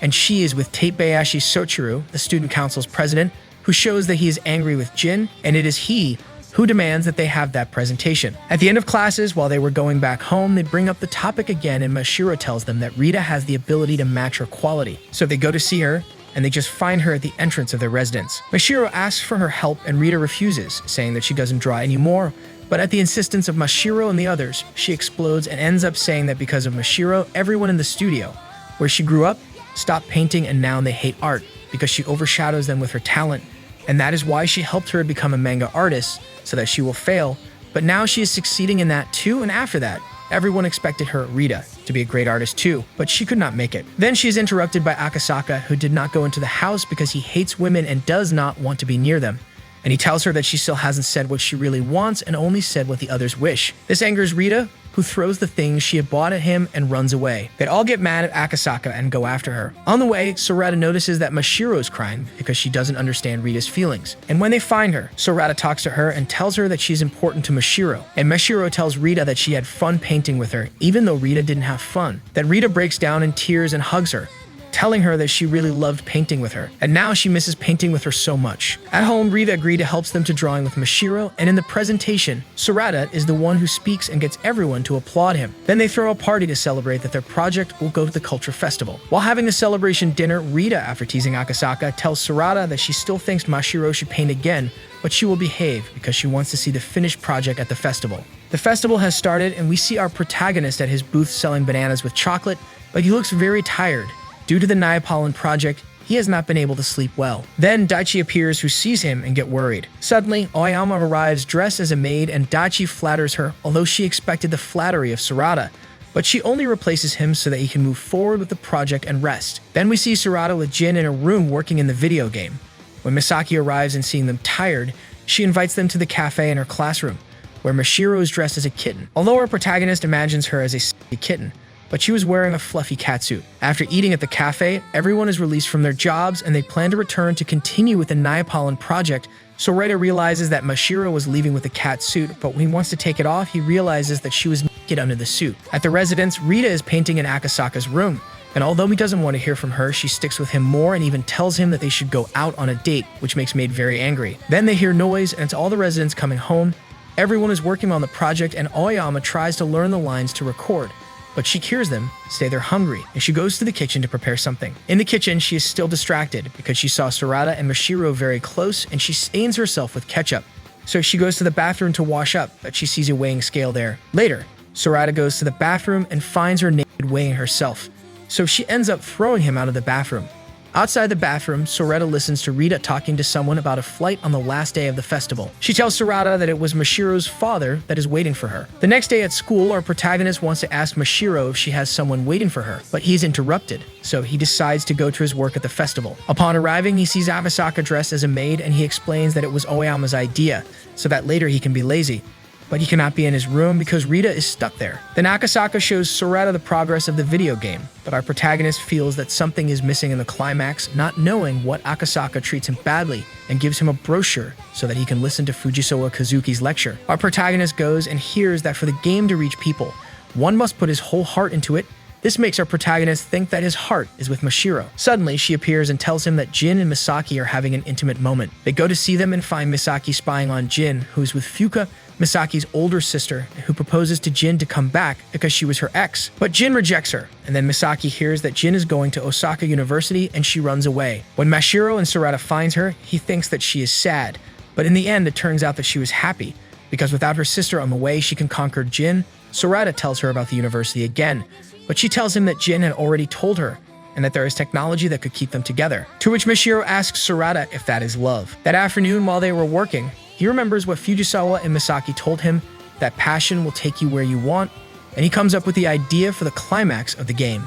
and she is with Tatebayashi Sochiru, the student council's president, who shows that he is angry with Jin, and it is he who demands that they have that presentation. At the end of classes, while they were going back home, they bring up the topic again, and Mashiro tells them that Rita has the ability to match her quality. So they go to see her, and they just find her at the entrance of their residence. Mashiro asks for her help, and Rita refuses, saying that she doesn't draw anymore. But at the insistence of Mashiro and the others, she explodes and ends up saying that because of Mashiro, everyone in the studio, where she grew up, stopped painting, and now they hate art because she overshadows them with her talent. And that is why she helped her become a manga artist, so that she will fail. But now she is succeeding in that too, and after that, everyone expected her, Rita, to be a great artist too, but she could not make it. Then she is interrupted by Akasaka, who did not go into the house because he hates women and does not want to be near them. And he tells her that she still hasn't said what she really wants and only said what the others wish. This angers Rita, who throws the things she had bought at him and runs away. They all get mad at Akasaka and go after her. On the way, Sorata notices that Mashiro is crying because she doesn't understand Rita's feelings. And when they find her, Sorata talks to her and tells her that she's important to Mashiro. And Mashiro tells Rita that she had fun painting with her, even though Rita didn't have fun. Then Rita breaks down in tears and hugs her, telling her that she really loved painting with her, and now she misses painting with her so much. At home, Rita agreed to help them to drawing with Mashiro, and in the presentation, Sorata is the one who speaks and gets everyone to applaud him. Then they throw a party to celebrate that their project will go to the culture festival. While having the celebration dinner, Rita, after teasing Akasaka, tells Sorata that she still thinks Mashiro should paint again, but she will behave because she wants to see the finished project at the festival. The festival has started and we see our protagonist at his booth selling bananas with chocolate, but he looks very tired. Due to the Neapolitan project, he has not been able to sleep well. Then Daichi appears, who sees him and get worried. Suddenly, Aoyama arrives dressed as a maid and Daichi flatters her, although she expected the flattery of Sorata. But she only replaces him so that he can move forward with the project and rest. Then we see Sorata with Jin in a room working in the video game. When Misaki arrives and seeing them tired, she invites them to the cafe in her classroom, where Mashiro is dressed as a kitten. Although our protagonist imagines her as a kitten, but she was wearing a fluffy catsuit. After eating at the cafe, everyone is released from their jobs and they plan to return to continue with the Neapolitan project. So Sorata realizes that Mashiro was leaving with the catsuit, but when he wants to take it off, he realizes that she was naked under the suit. At the residence, Rita is painting in Akasaka's room, and although he doesn't want to hear from her, she sticks with him more and even tells him that they should go out on a date, which makes Maid very angry. Then they hear noise and it's all the residents coming home. Everyone is working on the project and Aoyama tries to learn the lines to record, but she hears them say they're hungry, and she goes to the kitchen to prepare something. In the kitchen, she is still distracted because she saw Sorata and Mashiro very close, and she stains herself with ketchup. So she goes to the bathroom to wash up, but she sees a weighing scale there. Later, Sorata goes to the bathroom and finds her naked weighing herself, so she ends up throwing him out of the bathroom. Outside the bathroom, Sorata listens to Rita talking to someone about a flight on the last day of the festival. She tells Sorata that it was Mashiro's father that is waiting for her. The next day at school, our protagonist wants to ask Mashiro if she has someone waiting for her, but he's interrupted, so he decides to go to his work at the festival. Upon arriving, he sees Akasaka dressed as a maid and he explains that it was Aoyama's idea, so that later he can be lazy. But he cannot be in his room because Rita is stuck there. Then Akasaka shows Sorata the progress of the video game, but our protagonist feels that something is missing in the climax, not knowing what Akasaka treats him badly and gives him a brochure so that he can listen to Fujisawa Kazuki's lecture. Our protagonist goes and hears that for the game to reach people, one must put his whole heart into it. This makes our protagonist think that his heart is with Mashiro. Suddenly, she appears and tells him that Jin and Misaki are having an intimate moment. They go to see them and find Misaki spying on Jin, who is with Fuka, Misaki's older sister, who proposes to Jin to come back because she was her ex. But Jin rejects her, and then Misaki hears that Jin is going to Osaka University and she runs away. When Mashiro and Sorata finds her, he thinks that she is sad, but in the end it turns out that she was happy, because without her sister on the way she can conquer Jin. Sorata tells her about the university again, but she tells him that Jin had already told her, and that there is technology that could keep them together. To which Mashiro asks Sorata if that is love. That afternoon, while they were working, he remembers what Fujisawa and Misaki told him, that passion will take you where you want, and he comes up with the idea for the climax of the game.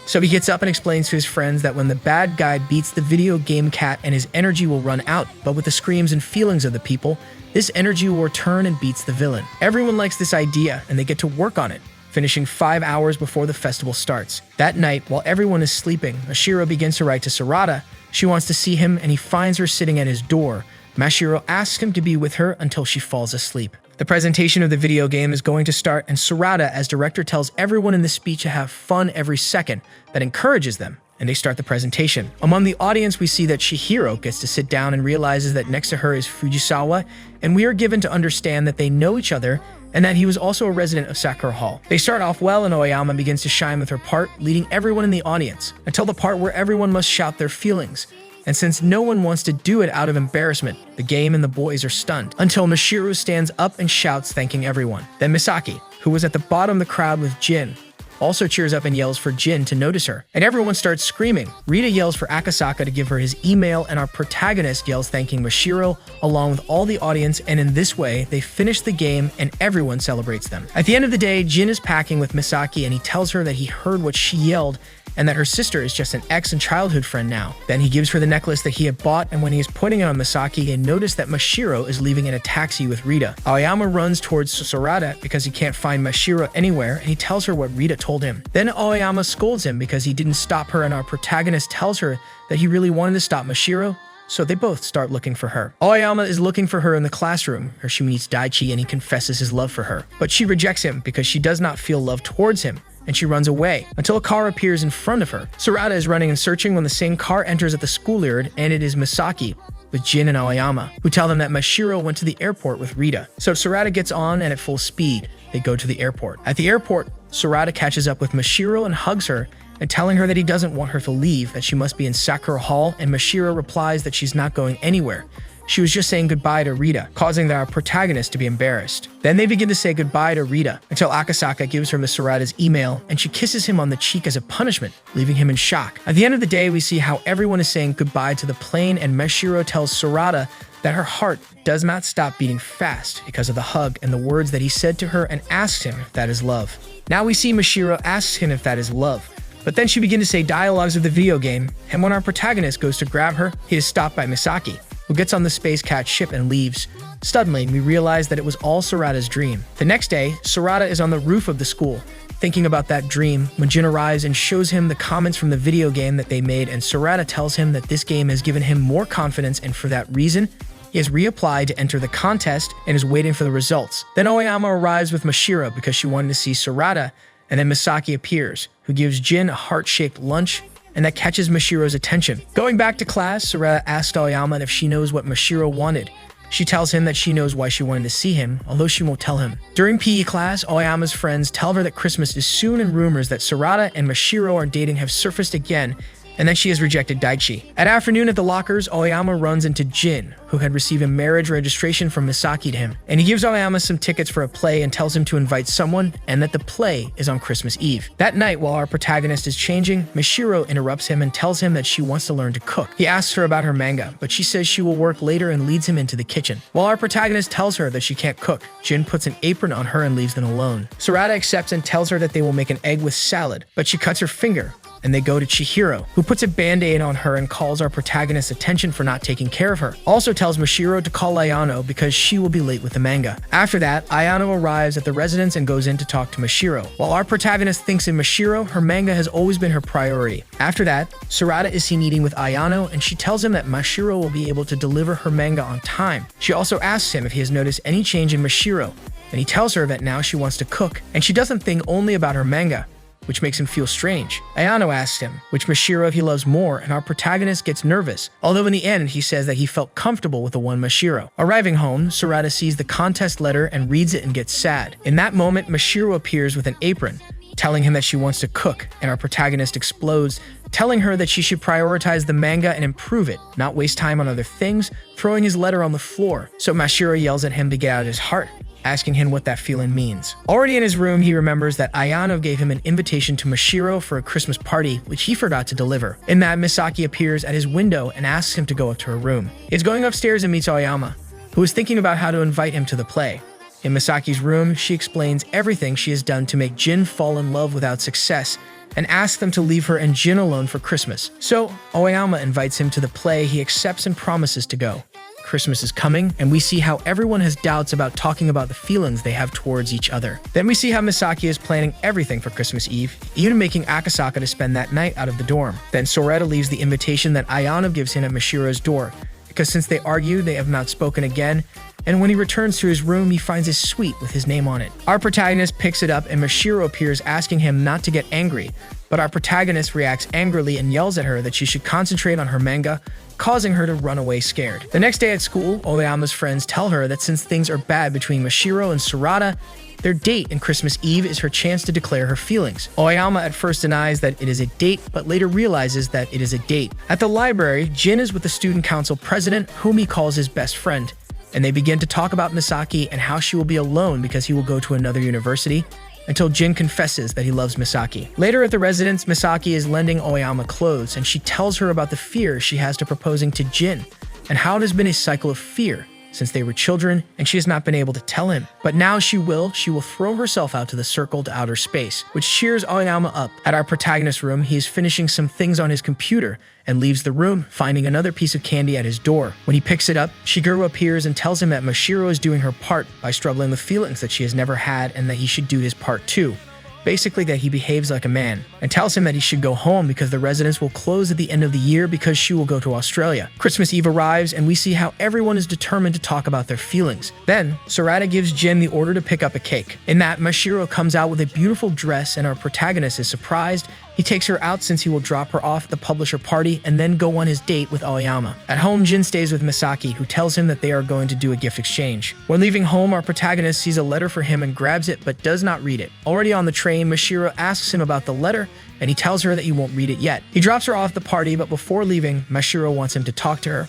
So he gets up and explains to his friends that when the bad guy beats the video game cat and his energy will run out, but with the screams and feelings of the people, this energy will return and beats the villain. Everyone likes this idea, and they get to work on it, finishing 5 hours before the festival starts. That night, while everyone is sleeping, Mashiro begins to write to Sorata. She wants to see him, and he finds her sitting at his door. Mashiro asks him to be with her until she falls asleep. The presentation of the video game is going to start, and Sorata, as director, tells everyone in the speech to have fun every second. That encourages them, and they start the presentation. Among the audience, we see that Chihiro gets to sit down and realizes that next to her is Fujisawa, and we are given to understand that they know each other and that he was also a resident of Sakura Hall. They start off well, and Aoyama begins to shine with her part, leading everyone in the audience, until the part where everyone must shout their feelings. And since no one wants to do it out of embarrassment, the game and the boys are stunned, until Mashiro stands up and shouts, thanking everyone. Then Misaki, who was at the bottom of the crowd with Jin, also cheers up and yells for Jin to notice her, and everyone starts screaming. Rita yells for Akasaka to give her his email, and our protagonist yells thanking Mashiro along with all the audience, and in this way, they finish the game and everyone celebrates them. At the end of the day, Jin is packing with Misaki and he tells her that he heard what she yelled and that her sister is just an ex and childhood friend now. Then he gives her the necklace that he had bought, and when he is putting it on Misaki, he noticed that Mashiro is leaving in a taxi with Rita. Aoyama runs towards Sorata because he can't find Mashiro anywhere, and he tells her what Rita told him. Then Aoyama scolds him because he didn't stop her, and our protagonist tells her that he really wanted to stop Mashiro, so they both start looking for her. Aoyama is looking for her in the classroom, where she meets Daichi and he confesses his love for her. But she rejects him because she does not feel love towards him, and she runs away until a car appears in front of her. Sorata is running and searching when the same car enters at the schoolyard, and it is Misaki with Jin and Aoyama, who tell them that Mashiro went to the airport with Rita. So Sorata gets on, and at full speed, they go to the airport. At the airport, Sorata catches up with Mashiro and hugs her, and telling her that he doesn't want her to leave, that she must be in Sakura Hall, and Mashiro replies that she's not going anywhere she was just saying goodbye to Rita, causing our protagonist to be embarrassed. Then they begin to say goodbye to Rita until Akasaka gives her Miss Sorata's email and she kisses him on the cheek as a punishment, leaving him in shock. At the end of the day, we see how everyone is saying goodbye to the plane, and Mashiro tells Sorata that her heart does not stop beating fast because of the hug and the words that he said to her, and asks him if that is love. Now we see Mashiro asks him if that is love. But then she begins to say dialogues of the video game, and when our protagonist goes to grab her, he is stopped by Misaki, who gets on the Space Cat ship and leaves. Suddenly, we realize that it was all Sorata's dream. The next day, Sorata is on the roof of the school, thinking about that dream, when Jin arrives and shows him the comments from the video game that they made, and Sorata tells him that this game has given him more confidence, and for that reason, he has reapplied to enter the contest and is waiting for the results. Then Aoyama arrives with Mashiro because she wanted to see Sorata, and then Misaki appears, who gives Jin a heart-shaped lunch, and that catches Mashiro's attention. Going back to class, Sorata asks Aoyama if she knows what Mashiro wanted. She tells him that she knows why she wanted to see him, although she won't tell him. During PE class, Aoyama's friends tell her that Christmas is soon, and rumors that Sorata and Mashiro are dating have surfaced again, and that she has rejected Daichi. At afternoon at the lockers, Aoyama runs into Jin, who had received a marriage registration from Misaki to him, and he gives Aoyama some tickets for a play and tells him to invite someone, and that the play is on Christmas Eve. That night, while our protagonist is changing, Mashiro interrupts him and tells him that she wants to learn to cook. He asks her about her manga, but she says she will work later and leads him into the kitchen. While our protagonist tells her that she can't cook, Jin puts an apron on her and leaves them alone. Sorata accepts and tells her that they will make an egg with salad, but she cuts her finger, and they go to Chihiro, who puts a band-aid on her and calls our protagonist's attention for not taking care of her. Also tells Mashiro to call Ayano because she will be late with the manga. After that, Ayano arrives at the residence and goes in to talk to Mashiro. While our protagonist thinks in Mashiro, her manga has always been her priority. After that, Sorata is seen eating with Ayano, and she tells him that Mashiro will be able to deliver her manga on time. She also asks him if he has noticed any change in Mashiro, and he tells her that now she wants to cook, and she doesn't think only about her manga, which makes him feel strange. Ayano asks him which Mashiro he loves more, and our protagonist gets nervous, although in the end he says that he felt comfortable with the one Mashiro. Arriving home, Sorata sees the contest letter and reads it and gets sad. In that moment, Mashiro appears with an apron, telling him that she wants to cook, and our protagonist explodes, telling her that she should prioritize the manga and improve it, not waste time on other things, throwing his letter on the floor. So Mashiro yells at him to get out his heart, asking him what that feeling means. Already in his room, he remembers that Ayano gave him an invitation to Mashiro for a Christmas party, which he forgot to deliver. In that, Misaki appears at his window and asks him to go up to her room. He's going upstairs and meets Aoyama, who is thinking about how to invite him to the play. In Misaki's room, she explains everything she has done to make Jin fall in love without success, and asks them to leave her and Jin alone for Christmas. So, Aoyama invites him to the play. He accepts and promises to go. Christmas is coming, and we see how everyone has doubts about talking about the feelings they have towards each other. Then we see how Misaki is planning everything for Christmas Eve, even making Akasaka to spend that night out of the dorm. Then Sorata leaves the invitation that Ayano gives him at Mashiro's door, because since they argue, they have not spoken again, and when he returns to his room, he finds his suite with his name on it. Our protagonist picks it up, and Mashiro appears asking him not to get angry, but our protagonist reacts angrily and yells at her that she should concentrate on her manga, causing her to run away scared. The next day at school, Aoyama's friends tell her that since things are bad between Mashiro and Sorata, their date and Christmas Eve is her chance to declare her feelings. Aoyama at first denies that it is a date, but later realizes that it is a date. At the library, Jin is with the student council president, whom he calls his best friend, and they begin to talk about Misaki and how she will be alone because he will go to another university, until Jin confesses that he loves Misaki. Later at the residence, Misaki is lending Aoyama clothes, and she tells her about the fear she has to proposing to Jin, and how it has been a cycle of fear since they were children, and she has not been able to tell him. But now she will throw herself out to the circle to outer space, which cheers Aoyama up. At our protagonist's room, he is finishing some things on his computer and leaves the room, finding another piece of candy at his door. When he picks it up, Shigeru appears and tells him that Mashiro is doing her part by struggling with feelings that she has never had, and that he should do his part too. Basically that he behaves like a man, and tells him that he should go home because the residence will close at the end of the year because she will go to Australia. Christmas Eve arrives, and we see how everyone is determined to talk about their feelings. Then, Sorata gives Jin the order to pick up a cake. In that, Mashiro comes out with a beautiful dress, and our protagonist is surprised. He takes her out since he will drop her off at the publisher party and then go on his date with Aoyama. At home, Jin stays with Misaki, who tells him that they are going to do a gift exchange. When leaving home, our protagonist sees a letter for him and grabs it but does not read it. Already on the train, Mashiro asks him about the letter, and he tells her that he won't read it yet. He drops her off at the party, but before leaving, Mashiro wants him to talk to her.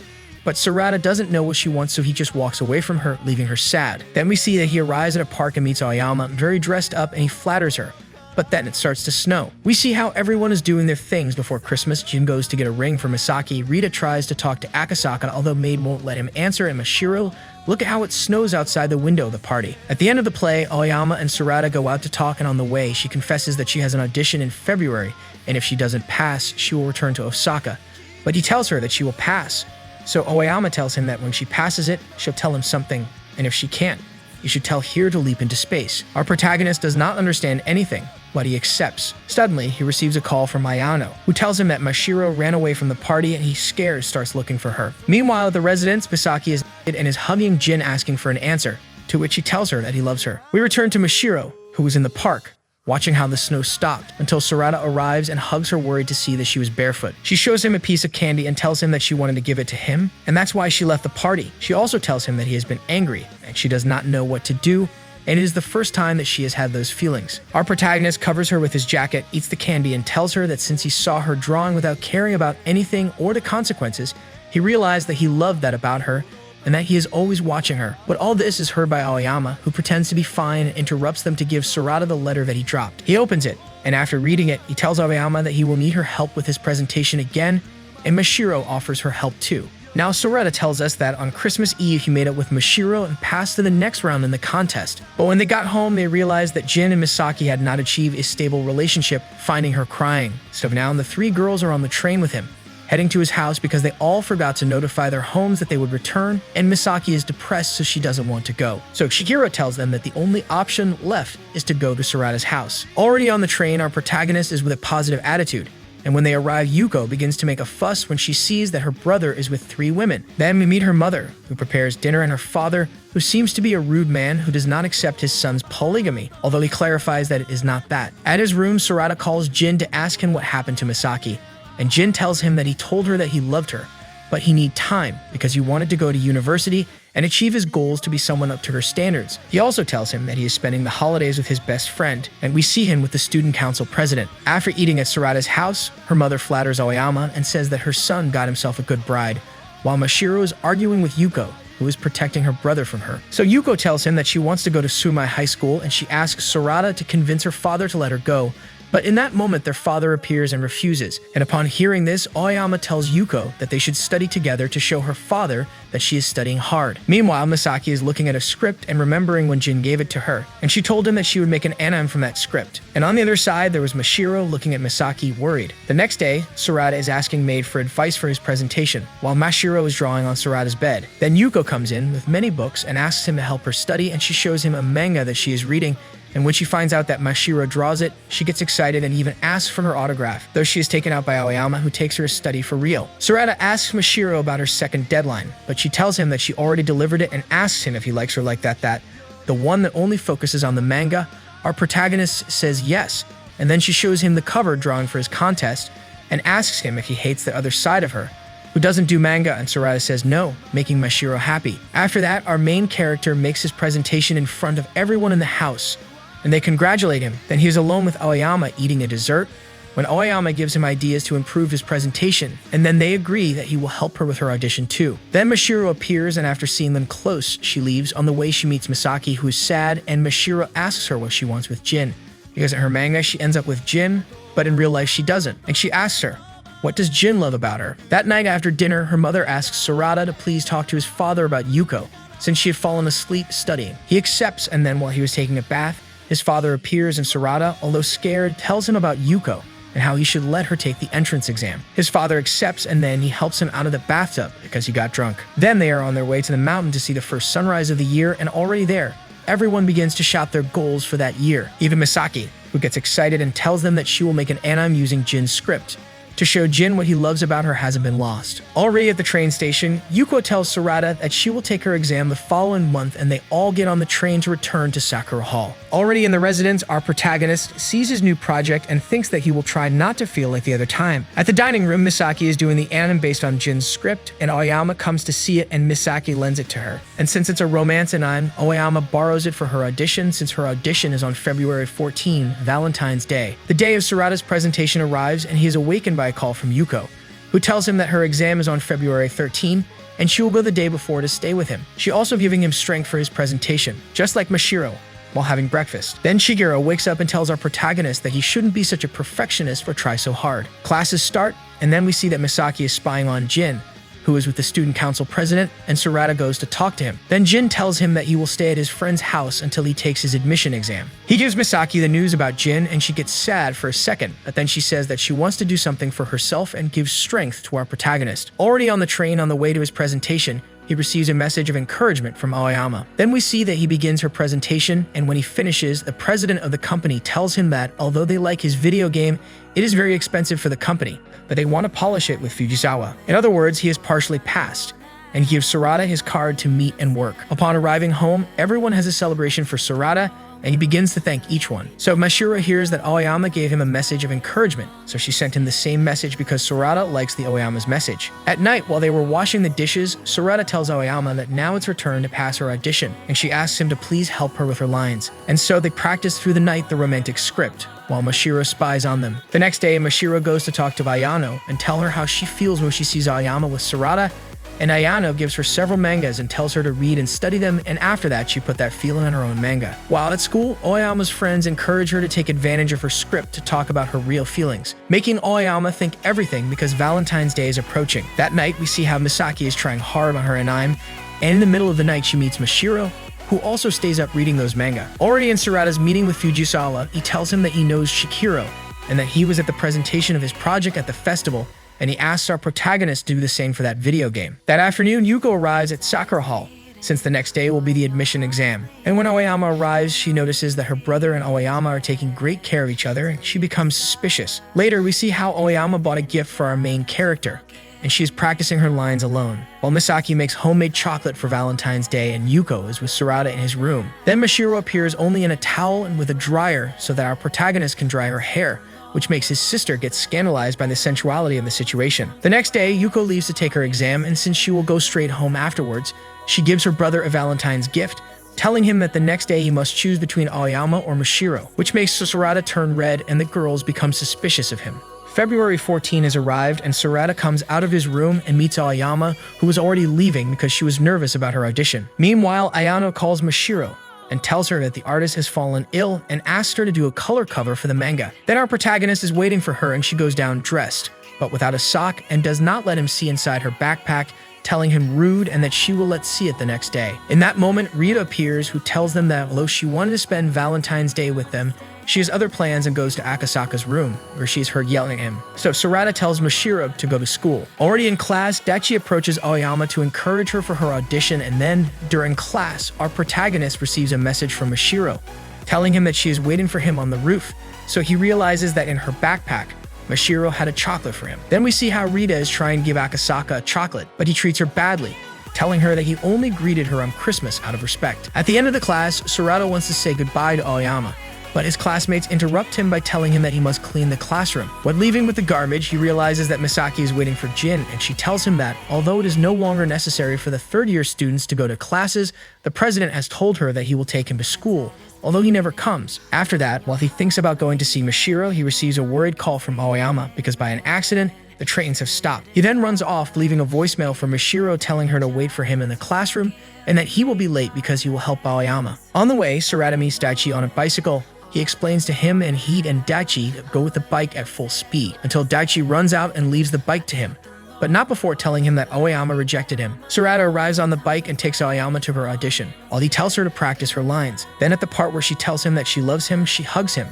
but Sorata doesn't know what she wants, so he just walks away from her, leaving her sad. Then we see that he arrives at a park and meets Aoyama, very dressed up, and he flatters her. But then it starts to snow. We see how everyone is doing their things before Christmas. Jin goes to get a ring for Misaki. Rita tries to talk to Akasaka, although Maid won't let him answer, and Mashiro, look at how it snows outside the window of the party. At the end of the play, Aoyama and Sorata go out to talk, and on the way, she confesses that she has an audition in February, and if she doesn't pass, she will return to Osaka. But he tells her that she will pass. So Aoyama tells him that when she passes it, she'll tell him something, and if she can't, you should tell here to leap into space. Our protagonist does not understand anything, but he accepts. Suddenly, he receives a call from Ayano, who tells him that Mashiro ran away from the party and he scared starts looking for her. Meanwhile, at the residence, Misaki is naked and is hugging Jin asking for an answer, to which he tells her that he loves her. We return to Mashiro, who was in the park, watching how the snow stopped, until Sorata arrives and hugs her, worried to see that she was barefoot. She shows him a piece of candy and tells him that she wanted to give it to him, and that's why she left the party. She also tells him that he has been angry, and she does not know what to do, and it is the first time that she has had those feelings. Our protagonist covers her with his jacket, eats the candy, and tells her that since he saw her drawing without caring about anything or the consequences, he realized that he loved that about her, and that he is always watching her. But all this is heard by Aoyama, who pretends to be fine and interrupts them to give Sorata the letter that he dropped. He opens it, and after reading it, he tells Aoyama that he will need her help with his presentation again, and Mashiro offers her help too. Now, Sorata tells us that on Christmas Eve, he made up with Mashiro and passed to the next round in the contest. But when they got home, they realized that Jin and Misaki had not achieved a stable relationship, finding her crying. So now the three girls are on the train with him, heading to his house because they all forgot to notify their homes that they would return, and Misaki is depressed, so she doesn't want to go. So Shihiro tells them that the only option left is to go to Sorata's house. Already on the train, our protagonist is with a positive attitude, and when they arrive, Yuko begins to make a fuss when she sees that her brother is with 3 women. Then we meet her mother, who prepares dinner, and her father, who seems to be a rude man who does not accept his son's polygamy, although he clarifies that it is not that. At his room, Sorata calls Jin to ask him what happened to Misaki, and Jin tells him that he told her that he loved her, but he needed time because he wanted to go to university and achieve his goals to be someone up to her standards. He also tells him that he is spending the holidays with his best friend, and we see him with the student council president. After eating at Sorata's house, her mother flatters Aoyama and says that her son got himself a good bride, while Mashiro is arguing with Yuko, who is protecting her brother from her. So Yuko tells him that she wants to go to Suimei High School, and she asks Sorata to convince her father to let her go. But in that moment, their father appears and refuses. And upon hearing this, Aoyama tells Yuko that they should study together to show her father that she is studying hard. Meanwhile, Misaki is looking at a script and remembering when Jin gave it to her, and she told him that she would make an anime from that script. And on the other side, there was Mashiro looking at Misaki, worried. The next day, Sorata is asking Maid for advice for his presentation, while Mashiro is drawing on Sorata's bed. Then Yuko comes in with many books and asks him to help her study, and she shows him a manga that she is reading. And when she finds out that Mashiro draws it, she gets excited and even asks for her autograph, though she is taken out by Aoyama, who takes her to study for real. Sorata asks Mashiro about her second deadline, but she tells him that she already delivered it and asks him if he likes her like that, the one that only focuses on the manga. Our protagonist says yes, and then she shows him the cover drawing for his contest and asks him if he hates the other side of her, who doesn't do manga, and Sorata says no, making Mashiro happy. After that, our main character makes his presentation in front of everyone in the house, and they congratulate him. Then he is alone with Aoyama eating a dessert, when Aoyama gives him ideas to improve his presentation, and then they agree that he will help her with her audition too. Then Mashiro appears, and after seeing them close, she leaves. On the way, she meets Misaki, who is sad, and Mashiro asks her what she wants with Jin, because in her manga, she ends up with Jin, but in real life, she doesn't. And she asks her, what does Jin love about her? That night after dinner, her mother asks Sorata to please talk to his father about Yuko, since she had fallen asleep studying. He accepts, and then while he was taking a bath, his father appears, and Sorata, although scared, tells him about Yuko and how he should let her take the entrance exam. His father accepts, and then he helps him out of the bathtub because he got drunk. Then they are on their way to the mountain to see the first sunrise of the year, and already there, everyone begins to shout their goals for that year. Even Misaki, who gets excited and tells them that she will make an anime using Jin's script. To show Jin what he loves about her hasn't been lost. Already at the train station, Yuko tells Sorata that she will take her exam the following month, and they all get on the train to return to Sakura Hall. Already in the residence, our protagonist sees his new project and thinks that he will try not to feel like the other time. At the dining room, Misaki is doing the anime based on Jin's script, and Aoyama comes to see it, and Misaki lends it to her. And since it's a romance anime, Aoyama borrows it for her audition, since her audition is on February 14, Valentine's Day. The day of Sorata's presentation arrives, and he is awakened by a call from Yuko, who tells him that her exam is on February 13, and she will go the day before to stay with him. She also giving him strength for his presentation, just like Mashiro, while having breakfast. Then Shigeru wakes up and tells our protagonist that he shouldn't be such a perfectionist or try so hard. Classes start, and then we see that Misaki is spying on Jin, who is with the student council president, and Sorata goes to talk to him. Then Jin tells him that he will stay at his friend's house until he takes his admission exam. He gives Misaki the news about Jin, and she gets sad for a second, but then she says that she wants to do something for herself and gives strength to our protagonist. Already on the train on the way to his presentation, he receives a message of encouragement from Aoyama. Then we see that he begins her presentation, and when he finishes, the president of the company tells him that although they like his video game, it is very expensive for the company, but they want to polish it with Fujisawa. In other words, he has partially passed, and he gives Sorata his card to meet and work. Upon arriving home, everyone has a celebration for Sorata, and he begins to thank each one. So Mashiro hears that Aoyama gave him a message of encouragement, so she sent him the same message because Sorata likes the Aoyama's message. At night, while they were washing the dishes, Sorata tells Aoyama that now it's her turn to pass her audition, and she asks him to please help her with her lines. And so they practice through the night the romantic script, while Mashiro spies on them. The next day, Mashiro goes to talk to Ayano and tell her how she feels when she sees Aoyama with Sorata, and Ayano gives her several mangas and tells her to read and study them, and after that she put that feeling in her own manga. While at school, Aoyama's friends encourage her to take advantage of her script to talk about her real feelings, making Aoyama think everything because Valentine's Day is approaching. That night, we see how Misaki is trying hard on her anime, and in the middle of the night she meets Mashiro, who also stays up reading those manga. Already in Sorata's meeting with Fujisawa, he tells him that he knows Shikiro, and that he was at the presentation of his project at the festival, and he asks our protagonist to do the same for that video game. That afternoon, Yuko arrives at Sakura Hall, since the next day will be the admission exam. And when Aoyama arrives, she notices that her brother and Aoyama are taking great care of each other, and she becomes suspicious. Later, we see how Aoyama bought a gift for our main character, and she is practicing her lines alone, while Misaki makes homemade chocolate for Valentine's Day and Yuko is with Sorata in his room. Then Mashiro appears only in a towel and with a dryer so that our protagonist can dry her hair, which makes his sister get scandalized by the sensuality of the situation. The next day, Yuko leaves to take her exam, and since she will go straight home afterwards, she gives her brother a Valentine's gift, telling him that the next day he must choose between Aoyama or Mashiro, which makes Sorata turn red and the girls become suspicious of him. February 14 has arrived, and Sorata comes out of his room and meets Aoyama, who was already leaving because she was nervous about her audition. Meanwhile, Ayano calls Mashiro and tells her that the artist has fallen ill and asks her to do a color cover for the manga. Then our protagonist is waiting for her, and she goes down dressed, but without a sock, and does not let him see inside her backpack, telling him rude and that she will see it the next day. In that moment, Rita appears, who tells them that although she wanted to spend Valentine's Day with them, she has other plans and goes to Akasaka's room, where she is heard yelling at him. So Sorata tells Mashiro to go to school. Already in class, Daichi approaches Aoyama to encourage her for her audition, and then, during class, our protagonist receives a message from Mashiro, telling him that she is waiting for him on the roof, so he realizes that in her backpack, Mashiro had a chocolate for him. Then we see how Rita is trying to give Akasaka a chocolate, but he treats her badly, telling her that he only greeted her on Christmas out of respect. At the end of the class, Sorata wants to say goodbye to Aoyama, but his classmates interrupt him by telling him that he must clean the classroom. When leaving with the garbage, he realizes that Misaki is waiting for Jin, and she tells him that, although it is no longer necessary for the third-year students to go to classes, the president has told her that he will take him to school, although he never comes. After that, while he thinks about going to see Mashiro, he receives a worried call from Aoyama because by an accident, the trains have stopped. He then runs off, leaving a voicemail for Mashiro telling her to wait for him in the classroom, and that he will be late because he will help Aoyama. On the way, Sorata meets Daichi on a bicycle. He explains to him, and he and Daichi go with the bike at full speed, until Daichi runs out and leaves the bike to him, but not before telling him that Aoyama rejected him. Sorata arrives on the bike and takes Aoyama to her audition, while he tells her to practice her lines. Then at the part where she tells him that she loves him, she hugs him,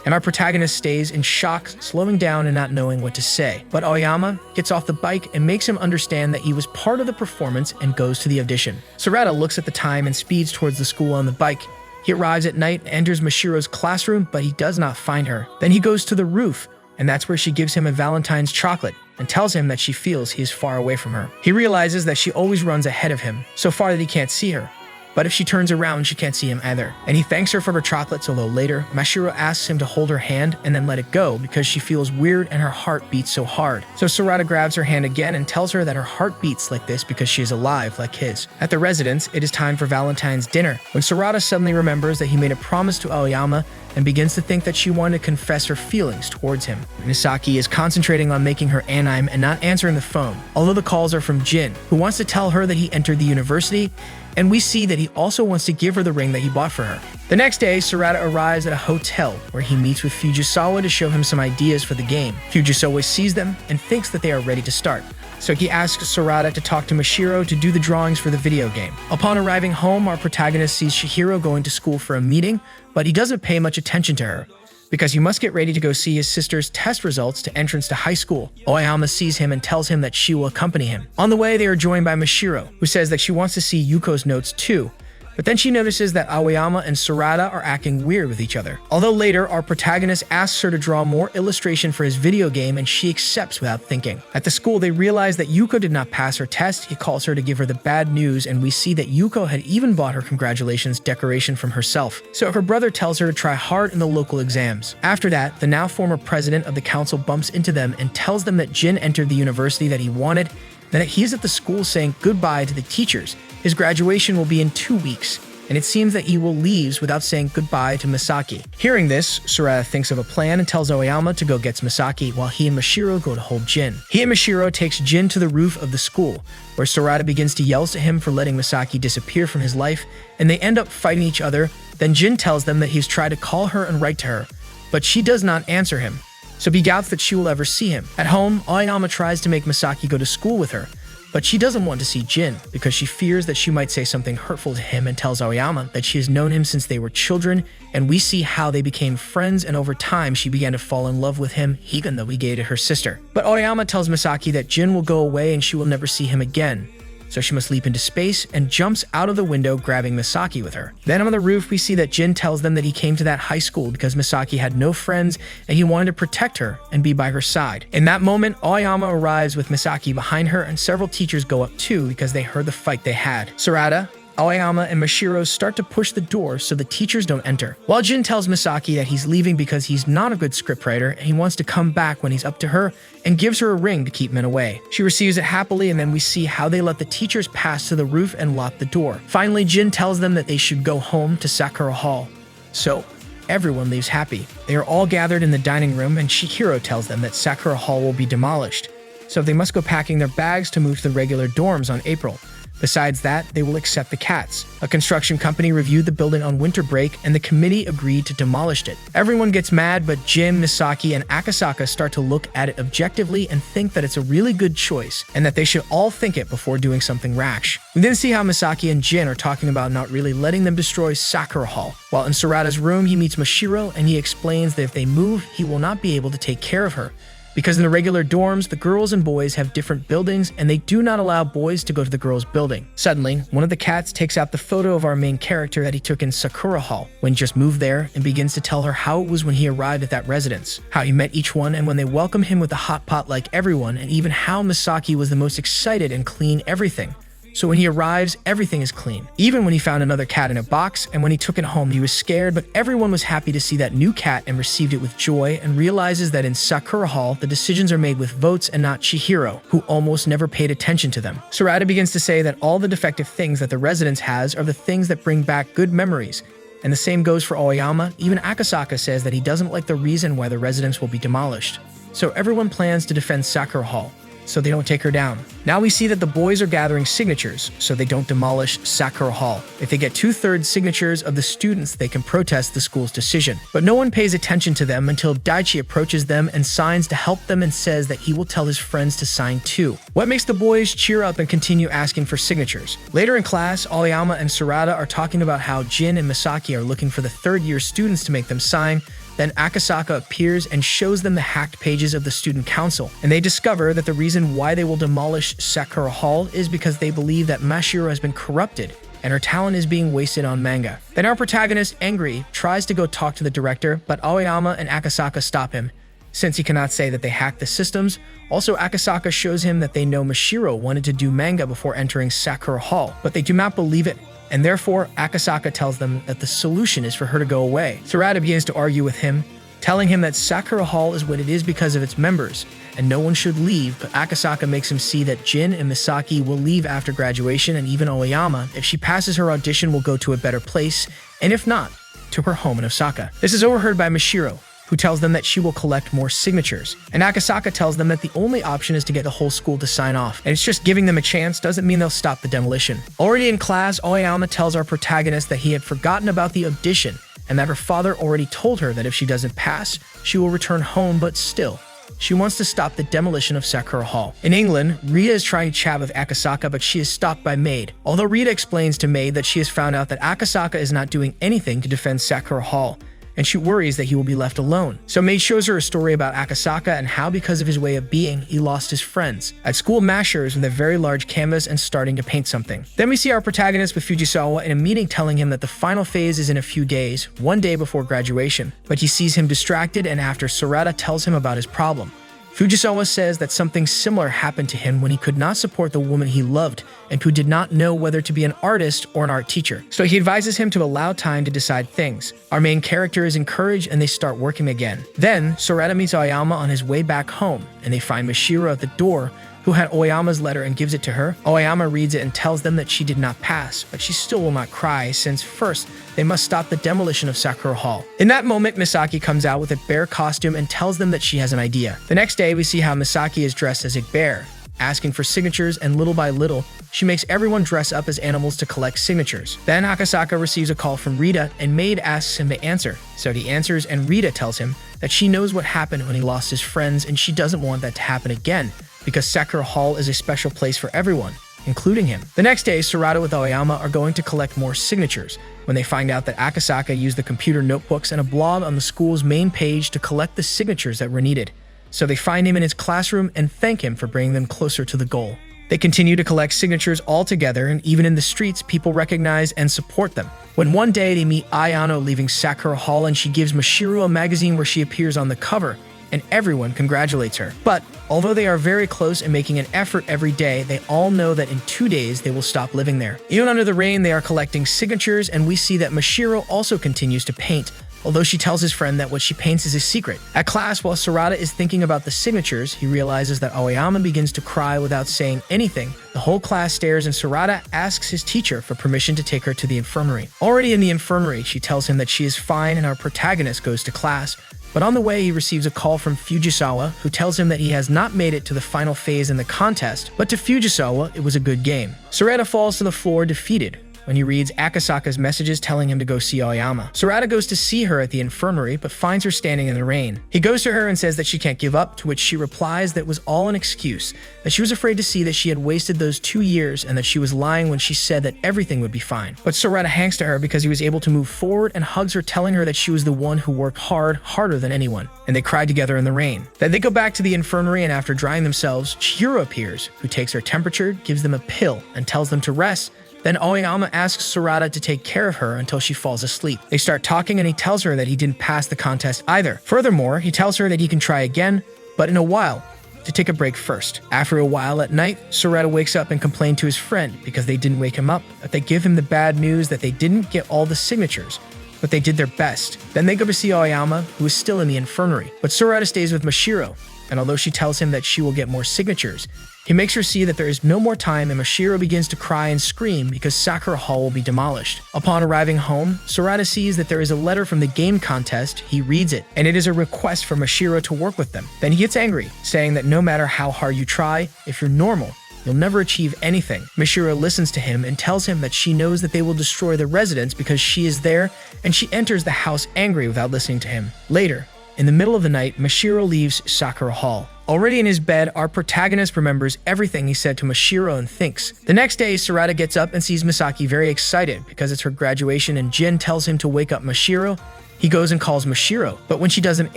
and our protagonist stays in shock, slowing down and not knowing what to say. But Aoyama gets off the bike and makes him understand that he was part of the performance and goes to the audition. Sorata looks at the time and speeds towards the school on the bike. He arrives at night and enters Mashiro's classroom, but he does not find her. Then he goes to the roof, and that's where she gives him a Valentine's chocolate and tells him that she feels he is far away from her. He realizes that she always runs ahead of him, so far that he can't see her. But if she turns around, she can't see him either. And he thanks her for her chocolates, although later, Mashiro asks him to hold her hand and then let it go because she feels weird and her heart beats so hard. So Sorata grabs her hand again and tells her that her heart beats like this because she is alive like his. At the residence, it is time for Valentine's dinner, when Sorata suddenly remembers that he made a promise to Aoyama and begins to think that she wanted to confess her feelings towards him. Misaki is concentrating on making her anime and not answering the phone, although the calls are from Jin, who wants to tell her that he entered the university, and we see that he also wants to give her the ring that he bought for her. The next day, Sorata arrives at a hotel where he meets with Fujisawa to show him some ideas for the game. Fujisawa sees them and thinks that they are ready to start. So he asks Sorata to talk to Mashiro to do the drawings for the video game. Upon arriving home, our protagonist sees Chihiro going to school for a meeting, but he doesn't pay much attention to her, because he must get ready to go see his sister's test results to entrance to high school. Aoyama sees him and tells him that she will accompany him. On the way, they are joined by Mashiro, who says that she wants to see Yuko's notes too, but then she notices that Aoyama and Sorata are acting weird with each other. Although later, our protagonist asks her to draw more illustration for his video game and she accepts without thinking. At the school, they realize that Yuko did not pass her test. He calls her to give her the bad news, and we see that Yuko had even bought her congratulations decoration from herself. So her brother tells her to try hard in the local exams. After that, the now former president of the council bumps into them and tells them that Jin entered the university that he wanted, and that he is at the school saying goodbye to the teachers. His graduation will be in 2 weeks, and it seems that he will leave without saying goodbye to Misaki. Hearing this, Sorata thinks of a plan and tells Aoyama to go get Misaki while he and Mashiro go to hold Jin. He and Mashiro takes Jin to the roof of the school, where Sorata begins to yell at him for letting Misaki disappear from his life, and they end up fighting each other. Then Jin tells them that he's tried to call her and write to her, but she does not answer him, so he doubts that she will ever see him. At home, Aoyama tries to make Misaki go to school with her, but she doesn't want to see Jin because she fears that she might say something hurtful to him, and tells Aoyama that she has known him since they were children, and we see how they became friends, and over time she began to fall in love with him even though he gay to her sister. But Aoyama tells Misaki that Jin will go away and she will never see him again, so she must leap into space and jumps out of the window, grabbing Misaki with her. Then on the roof, we see that Jin tells them that he came to that high school because Misaki had no friends and he wanted to protect her and be by her side. In that moment, Aoyama arrives with Misaki behind her, and several teachers go up too because they heard the fight they had. Sorata, Aoyama, and Mashiro start to push the door so the teachers don't enter, while Jin tells Misaki that he's leaving because he's not a good scriptwriter and he wants to come back when he's up to her, and gives her a ring to keep men away. She receives it happily, and then we see how they let the teachers pass to the roof and lock the door. Finally, Jin tells them that they should go home to Sakura Hall. So everyone leaves happy. They are all gathered in the dining room, and Chihiro tells them that Sakura Hall will be demolished, so they must go packing their bags to move to the regular dorms on April. Besides that, they will accept the cats. A construction company reviewed the building on winter break, and the committee agreed to demolish it. Everyone gets mad, but Jin, Misaki, and Akasaka start to look at it objectively and think that it's a really good choice, and that they should all think it before doing something rash. We then see how Misaki and Jin are talking about not really letting them destroy Sakura Hall. While in Sorata's room, he meets Mashiro, and he explains that if they move, he will not be able to take care of her, because in the regular dorms, the girls and boys have different buildings, and they do not allow boys to go to the girls' building. Suddenly, one of the cats takes out the photo of our main character that he took in Sakura Hall when he just moved there, and begins to tell her how it was when he arrived at that residence, how he met each one, and when they welcomed him with a hot pot like everyone, and even how Misaki was the most excited and clean everything. So when he arrives, everything is clean. Even when he found another cat in a box, and when he took it home, he was scared, but everyone was happy to see that new cat and received it with joy, and realizes that in Sakura Hall, the decisions are made with votes and not Chihiro, who almost never paid attention to them. Sorata begins to say that all the defective things that the residence has are the things that bring back good memories, and the same goes for Aoyama. Even Akasaka says that he doesn't like the reason why the residence will be demolished. So everyone plans to defend Sakura Hall, so they don't take her down. Now we see that the boys are gathering signatures, so they don't demolish Sakura Hall. If they get 2/3 signatures of the students, they can protest the school's decision. But no one pays attention to them until Daichi approaches them and signs to help them, and says that he will tell his friends to sign too. What makes the boys cheer up and continue asking for signatures. Later in class, Aoyama and Sorata are talking about how Jin and Misaki are looking for the third-year students to make them sign. Then Akasaka appears and shows them the hacked pages of the student council, and they discover that the reason why they will demolish Sakura Hall is because they believe that Mashiro has been corrupted and her talent is being wasted on manga. Then our protagonist, angry, tries to go talk to the director, but Aoyama and Akasaka stop him, since he cannot say that they hacked the systems. Also, Akasaka shows him that they know Mashiro wanted to do manga before entering Sakura Hall, but they do not believe it. and therefore Akasaka tells them that the solution is for her to go away. Sorata begins to argue with him, telling him that Sakura Hall is what it is because of its members, and no one should leave, but Akasaka makes him see that Jin and Misaki will leave after graduation, and even Aoyama, if she passes her audition, will go to a better place, and if not, to her home in Osaka. This is overheard by Mashiro, who tells them that she will collect more signatures, and Akasaka tells them that the only option is to get the whole school to sign off, and it's just giving them a chance doesn't mean they'll stop the demolition. Already in class, Aoyama tells our protagonist that he had forgotten about the audition, and that her father already told her that if she doesn't pass, she will return home, but still, she wants to stop the demolition of Sakura Hall. In England, Rita is trying to chat with Akasaka, but she is stopped by Maid. Although Rita explains to Maid that she has found out that Akasaka is not doing anything to defend Sakura Hall, and she worries that he will be left alone. So Maid shows her a story about Akasaka and how, because of his way of being, he lost his friends. At school, Mashiro is with a very large canvas and starting to paint something. Then we see our protagonist with Fujisawa in a meeting telling him that the final phase is in a few days, one day before graduation. But he sees him distracted, and after Sorata tells him about his problem. Fujisawa says that something similar happened to him when he could not support the woman he loved and who did not know whether to be an artist or an art teacher. So he advises him to allow time to decide things. Our main character is encouraged and they start working again. Then, Sorata meets Aoyama on his way back home and they find Mashiro at the door, who had Aoyama's letter and gives it to her. Aoyama reads it and tells them that she did not pass, but she still will not cry since first, they must stop the demolition of Sakura Hall. In that moment, Misaki comes out with a bear costume and tells them that she has an idea. The next day, we see how Misaki is dressed as a bear, asking for signatures, and little by little, she makes everyone dress up as animals to collect signatures. Then Akasaka receives a call from Rita, and Maid asks him to answer. So he answers, and Rita tells him that she knows what happened when he lost his friends, and she doesn't want that to happen again, because Sakura Hall is a special place for everyone, including him. The next day, Sorata with Aoyama are going to collect more signatures when they find out that Akasaka used the computer notebooks and a blog on the school's main page to collect the signatures that were needed. So they find him in his classroom and thank him for bringing them closer to the goal. They continue to collect signatures all together, and even in the streets, people recognize and support them. When one day they meet Ayano leaving Sakura Hall, and she gives Mashiro a magazine where she appears on the cover, and everyone congratulates her. But although they are very close and making an effort every day, they all know that in 2 days they will stop living there. Even under the rain, they are collecting signatures, and we see that Mashiro also continues to paint, although she tells his friend that what she paints is a secret. At class, while Sorata is thinking about the signatures, he realizes that Aoyama begins to cry without saying anything. The whole class stares, and Sorata asks his teacher for permission to take her to the infirmary. Already in the infirmary, she tells him that she is fine, and our protagonist goes to class. But on the way, he receives a call from Fujisawa, who tells him that he has not made it to the final phase in the contest, but to Fujisawa, it was a good game. Sorata falls to the floor defeated when he reads Akasaka's messages telling him to go see Aoyama. Sorata goes to see her at the infirmary, but finds her standing in the rain. He goes to her and says that she can't give up, to which she replies that it was all an excuse, that she was afraid to see that she had wasted those 2 years and that she was lying when she said that everything would be fine. But Sorata hangs to her because he was able to move forward and hugs her, telling her that she was the one who worked harder than anyone. And they cried together in the rain. Then they go back to the infirmary, and after drying themselves, Chihiro appears, who takes their temperature, gives them a pill, and tells them to rest. Then Aoyama asks Sorata to take care of her until she falls asleep. They start talking, and he tells her that he didn't pass the contest either. Furthermore, he tells her that he can try again, but in a while, to take a break first. After a while at night, Sorata wakes up and complains to his friend because they didn't wake him up, that they give him the bad news that they didn't get all the signatures, but they did their best. Then they go to see Aoyama, who is still in the infirmary. But Sorata stays with Mashiro, and although she tells him that she will get more signatures, he makes her see that there is no more time, and Mashiro begins to cry and scream because Sakura Hall will be demolished. Upon arriving home, Sorata sees that there is a letter from the game contest. He reads it, and it is a request for Mashiro to work with them. Then he gets angry, saying that no matter how hard you try, if you're normal, you'll never achieve anything. Mashiro listens to him and tells him that she knows that they will destroy the residence because she is there, and she enters the house angry without listening to him. Later, in the middle of the night, Mashiro leaves Sakura Hall. Already in his bed, our protagonist remembers everything he said to Mashiro and thinks. The next day, Sorata gets up and sees Misaki very excited because it's her graduation, and Jin tells him to wake up Mashiro. He goes and calls Mashiro, but when she doesn't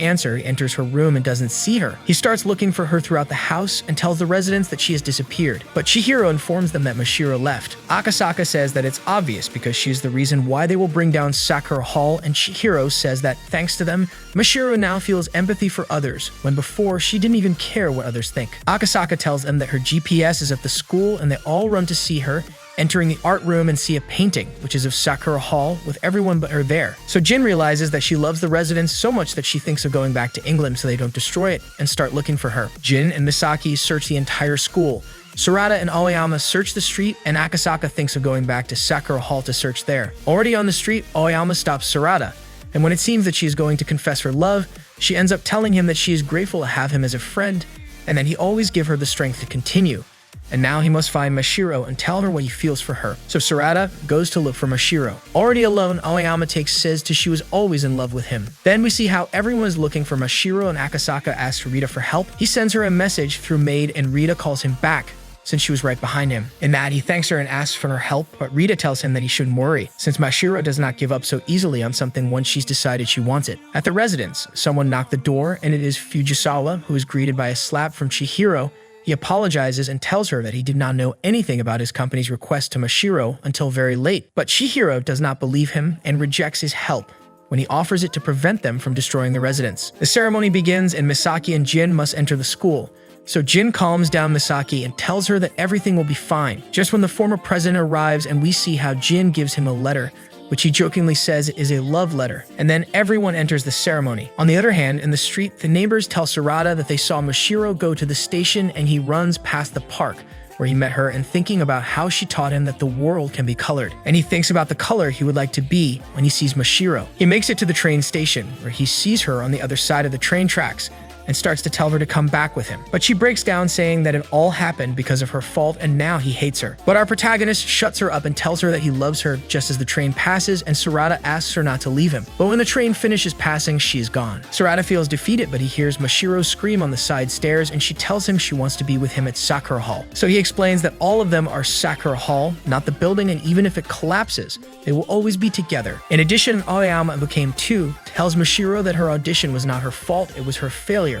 answer, he enters her room and doesn't see her. He starts looking for her throughout the house and tells the residents that she has disappeared, but Chihiro informs them that Mashiro left. Akasaka says that it's obvious because she's the reason why they will bring down Sakura Hall, and Chihiro says that thanks to them, Mashiro now feels empathy for others, when before she didn't even care what others think. Akasaka tells them that her GPS is at the school, and they all run to see her, entering the art room and see a painting, which is of Sakura Hall, with everyone but her there. So Jin realizes that she loves the residence so much that she thinks of going back to England so they don't destroy it and start looking for her. Jin and Misaki search the entire school. Sorata and Aoyama search the street, and Akasaka thinks of going back to Sakura Hall to search there. Already on the street, Aoyama stops Sorata, and when it seems that she is going to confess her love, she ends up telling him that she is grateful to have him as a friend, and that he always give her the strength to continue. And now he must find Mashiro and tell her what he feels for her. So Sorata goes to look for Mashiro. Already alone, Aoyama takes Sis to she was always in love with him. Then we see how everyone is looking for Mashiro, and Akasaka asks Rita for help. He sends her a message through maid, and Rita calls him back, since she was right behind him. In that, he thanks her and asks for her help, but Rita tells him that he shouldn't worry, since Mashiro does not give up so easily on something once she's decided she wants it. At the residence, someone knocked the door, and it is Fujisawa, who is greeted by a slap from Chihiro. He apologizes and tells her that he did not know anything about his company's request to Mashiro until very late, but Chihiro does not believe him and rejects his help when he offers it to prevent them from destroying the residence. The ceremony begins, and Misaki and Jin must enter the school. So Jin calms down Misaki and tells her that everything will be fine. Just when the former president arrives, and we see how Jin gives him a letter, which he jokingly says is a love letter. And then everyone enters the ceremony. On the other hand, in the street, the neighbors tell Sorata that they saw Mashiro go to the station, and he runs past the park where he met her, and thinking about how she taught him that the world can be colored. And he thinks about the color he would like to be when he sees Mashiro. He makes it to the train station, where he sees her on the other side of the train tracks, and starts to tell her to come back with him. But she breaks down, saying that it all happened because of her fault, and now he hates her. But our protagonist shuts her up and tells her that he loves her just as the train passes, and Sorata asks her not to leave him. But when the train finishes passing, she is gone. Sorata feels defeated, but he hears Mashiro scream on the side stairs, and she tells him she wants to be with him at Sakura Hall. So he explains that all of them are Sakura Hall, not the building, and even if it collapses, they will always be together. In addition, Aoyama became 2, tells Mashiro that her audition was not her fault, it was her failure.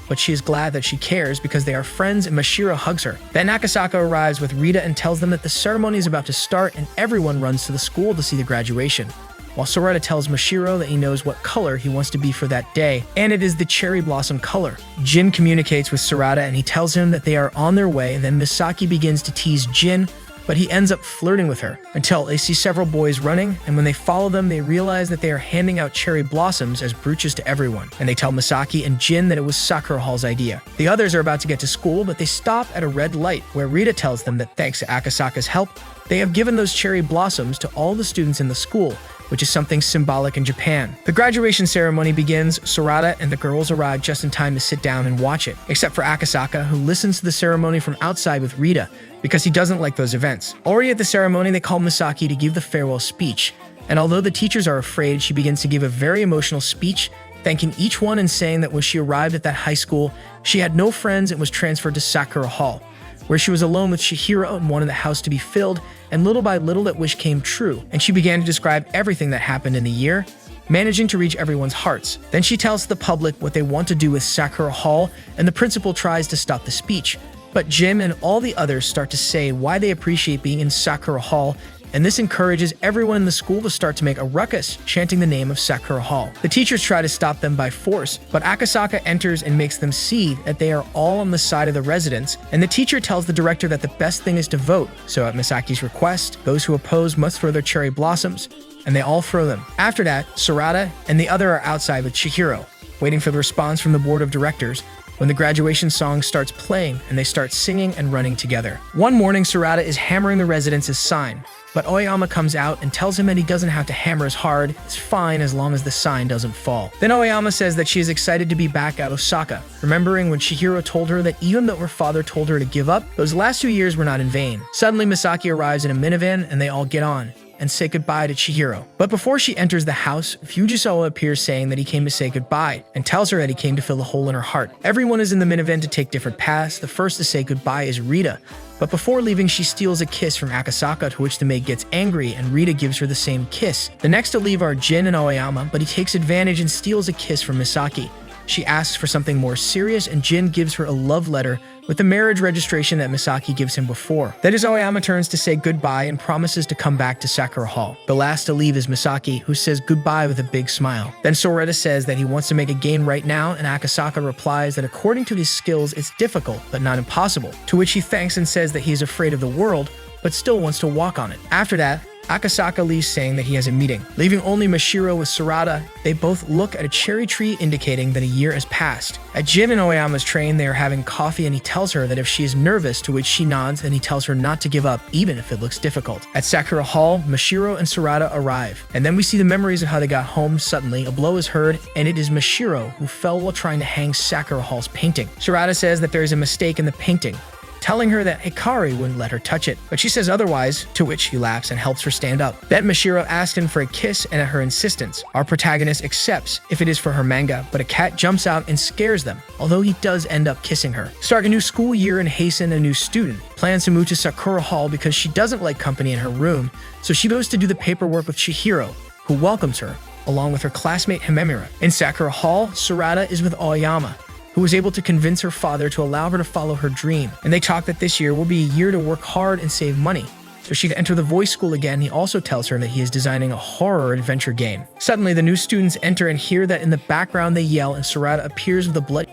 But she is glad that she cares because they are friends, and Mashiro hugs her. Then Akasaka arrives with Rita and tells them that the ceremony is about to start, and everyone runs to the school to see the graduation. While Sorata tells Mashiro that he knows what color he wants to be for that day, and it is the cherry blossom color. Jin communicates with Sorata, and he tells him that they are on their way, and then Misaki begins to tease Jin, but he ends up flirting with her until they see several boys running, and when they follow them, they realize that they are handing out cherry blossoms as brooches to everyone, and they tell Misaki and Jin that it was Sakura Hall's idea. The others are about to get to school, but they stop at a red light, where Rita tells them that thanks to Akasaka's help, they have given those cherry blossoms to all the students in the school, which is something symbolic in Japan. The graduation ceremony begins. Sorata and the girls arrive just in time to sit down and watch it, except for Akasaka, who listens to the ceremony from outside with Rita because he doesn't like those events. Already at the ceremony, they call Misaki to give the farewell speech, and although the teachers are afraid, she begins to give a very emotional speech, thanking each one and saying that when she arrived at that high school, she had no friends and was transferred to Sakura Hall, where she was alone with Chihiro and wanted the house to be filled, and little by little that wish came true, and she began to describe everything that happened in the year, managing to reach everyone's hearts. Then she tells the public what they want to do with Sakura Hall, and the principal tries to stop the speech. But Jim and all the others start to say why they appreciate being in Sakura Hall, and this encourages everyone in the school to start to make a ruckus, chanting the name of Sakura Hall. The teachers try to stop them by force, but Akasaka enters and makes them see that they are all on the side of the residents, and the teacher tells the director that the best thing is to vote, so at Misaki's request, those who oppose must throw their cherry blossoms, and they all throw them. After that, Sorata and the other are outside with Chihiro, waiting for the response from the board of directors, when the graduation song starts playing and they start singing and running together. One morning, Sorata is hammering the residents' sign, but Aoyama comes out and tells him that he doesn't have to hammer as hard, it's fine as long as the sign doesn't fall. Then Aoyama says that she is excited to be back at Osaka, remembering when Chihiro told her that even though her father told her to give up, those last 2 years were not in vain. Suddenly, Misaki arrives in a minivan and they all get on and say goodbye to Chihiro. But before she enters the house, Fujisawa appears saying that he came to say goodbye and tells her that he came to fill a hole in her heart. Everyone is in the minivan to take different paths. The first to say goodbye is Rita, but before leaving, she steals a kiss from Akasaka, to which the maid gets angry and Rita gives her the same kiss. The next to leave are Jin and Aoyama, but he takes advantage and steals a kiss from Misaki. She asks for something more serious, and Jin gives her a love letter with the marriage registration that Misaki gives him before. That is, Aoyama turns to say goodbye and promises to come back to Sakura Hall. The last to leave is Misaki, who says goodbye with a big smile. Then Sorata says that he wants to make a gain right now, and Akasaka replies that according to his skills, it's difficult, but not impossible, to which he thanks and says that he is afraid of the world, but still wants to walk on it. After that, Akasaka leaves saying that he has a meeting. Leaving only Mashiro with Sorata, they both look at a cherry tree indicating that a year has passed. At Jin and Aoyama's train, they are having coffee and he tells her that if she is nervous, to which she nods, and he tells her not to give up even if it looks difficult. At Sakura Hall, Mashiro and Sorata arrive, and then we see the memories of how they got home. Suddenly, a blow is heard, and it is Mashiro who fell while trying to hang Sakura Hall's painting. Sorata says that there is a mistake in the painting, telling her that Hikari wouldn't let her touch it, but she says otherwise, to which he laughs and helps her stand up. Then Mashiro asks him for a kiss, and at her insistence, our protagonist accepts if it is for her manga, but a cat jumps out and scares them, although he does end up kissing her. Starting a new school year and Hasten, a new student, plans to move to Sakura Hall because she doesn't like company in her room, so she goes to do the paperwork with Chihiro, who welcomes her, along with her classmate Himemura. In Sakura Hall, Sorata is with Aoyama, who was able to convince her father to allow her to follow her dream. And they talk that this year will be a year to work hard and save money, so she can enter the voice school again. He also tells her that he is designing a horror adventure game. Suddenly, the new students enter and hear that in the background they yell, and Sorata appears with a blood.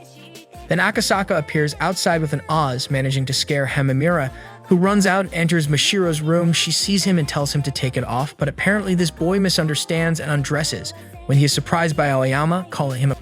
Then Akasaka appears outside with an Oz, managing to scare Himemura, who runs out and enters Mashiro's room. She sees him and tells him to take it off, but apparently this boy misunderstands and undresses when he is surprised by Aoyama calling him a...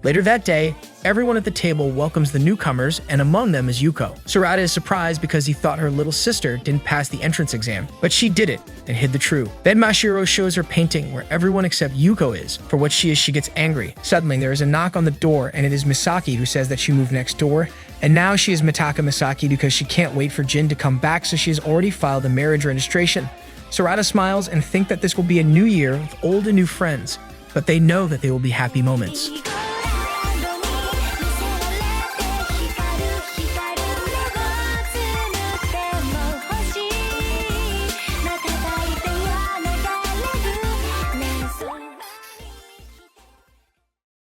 Later that day, everyone at the table welcomes the newcomers, and among them is Yuko. Sorata is surprised because he thought her little sister didn't pass the entrance exam, but she did it and hid the truth. Then Mashiro shows her painting where everyone except Yuko is. For what she is, she gets angry. Suddenly, there is a knock on the door, and it is Misaki who says that she moved next door, and now she is Mitaka Misaki because she can't wait for Jin to come back, so she has already filed a marriage registration. Sorata smiles and thinks that this will be a new year with old and new friends, but they know that they will be happy moments.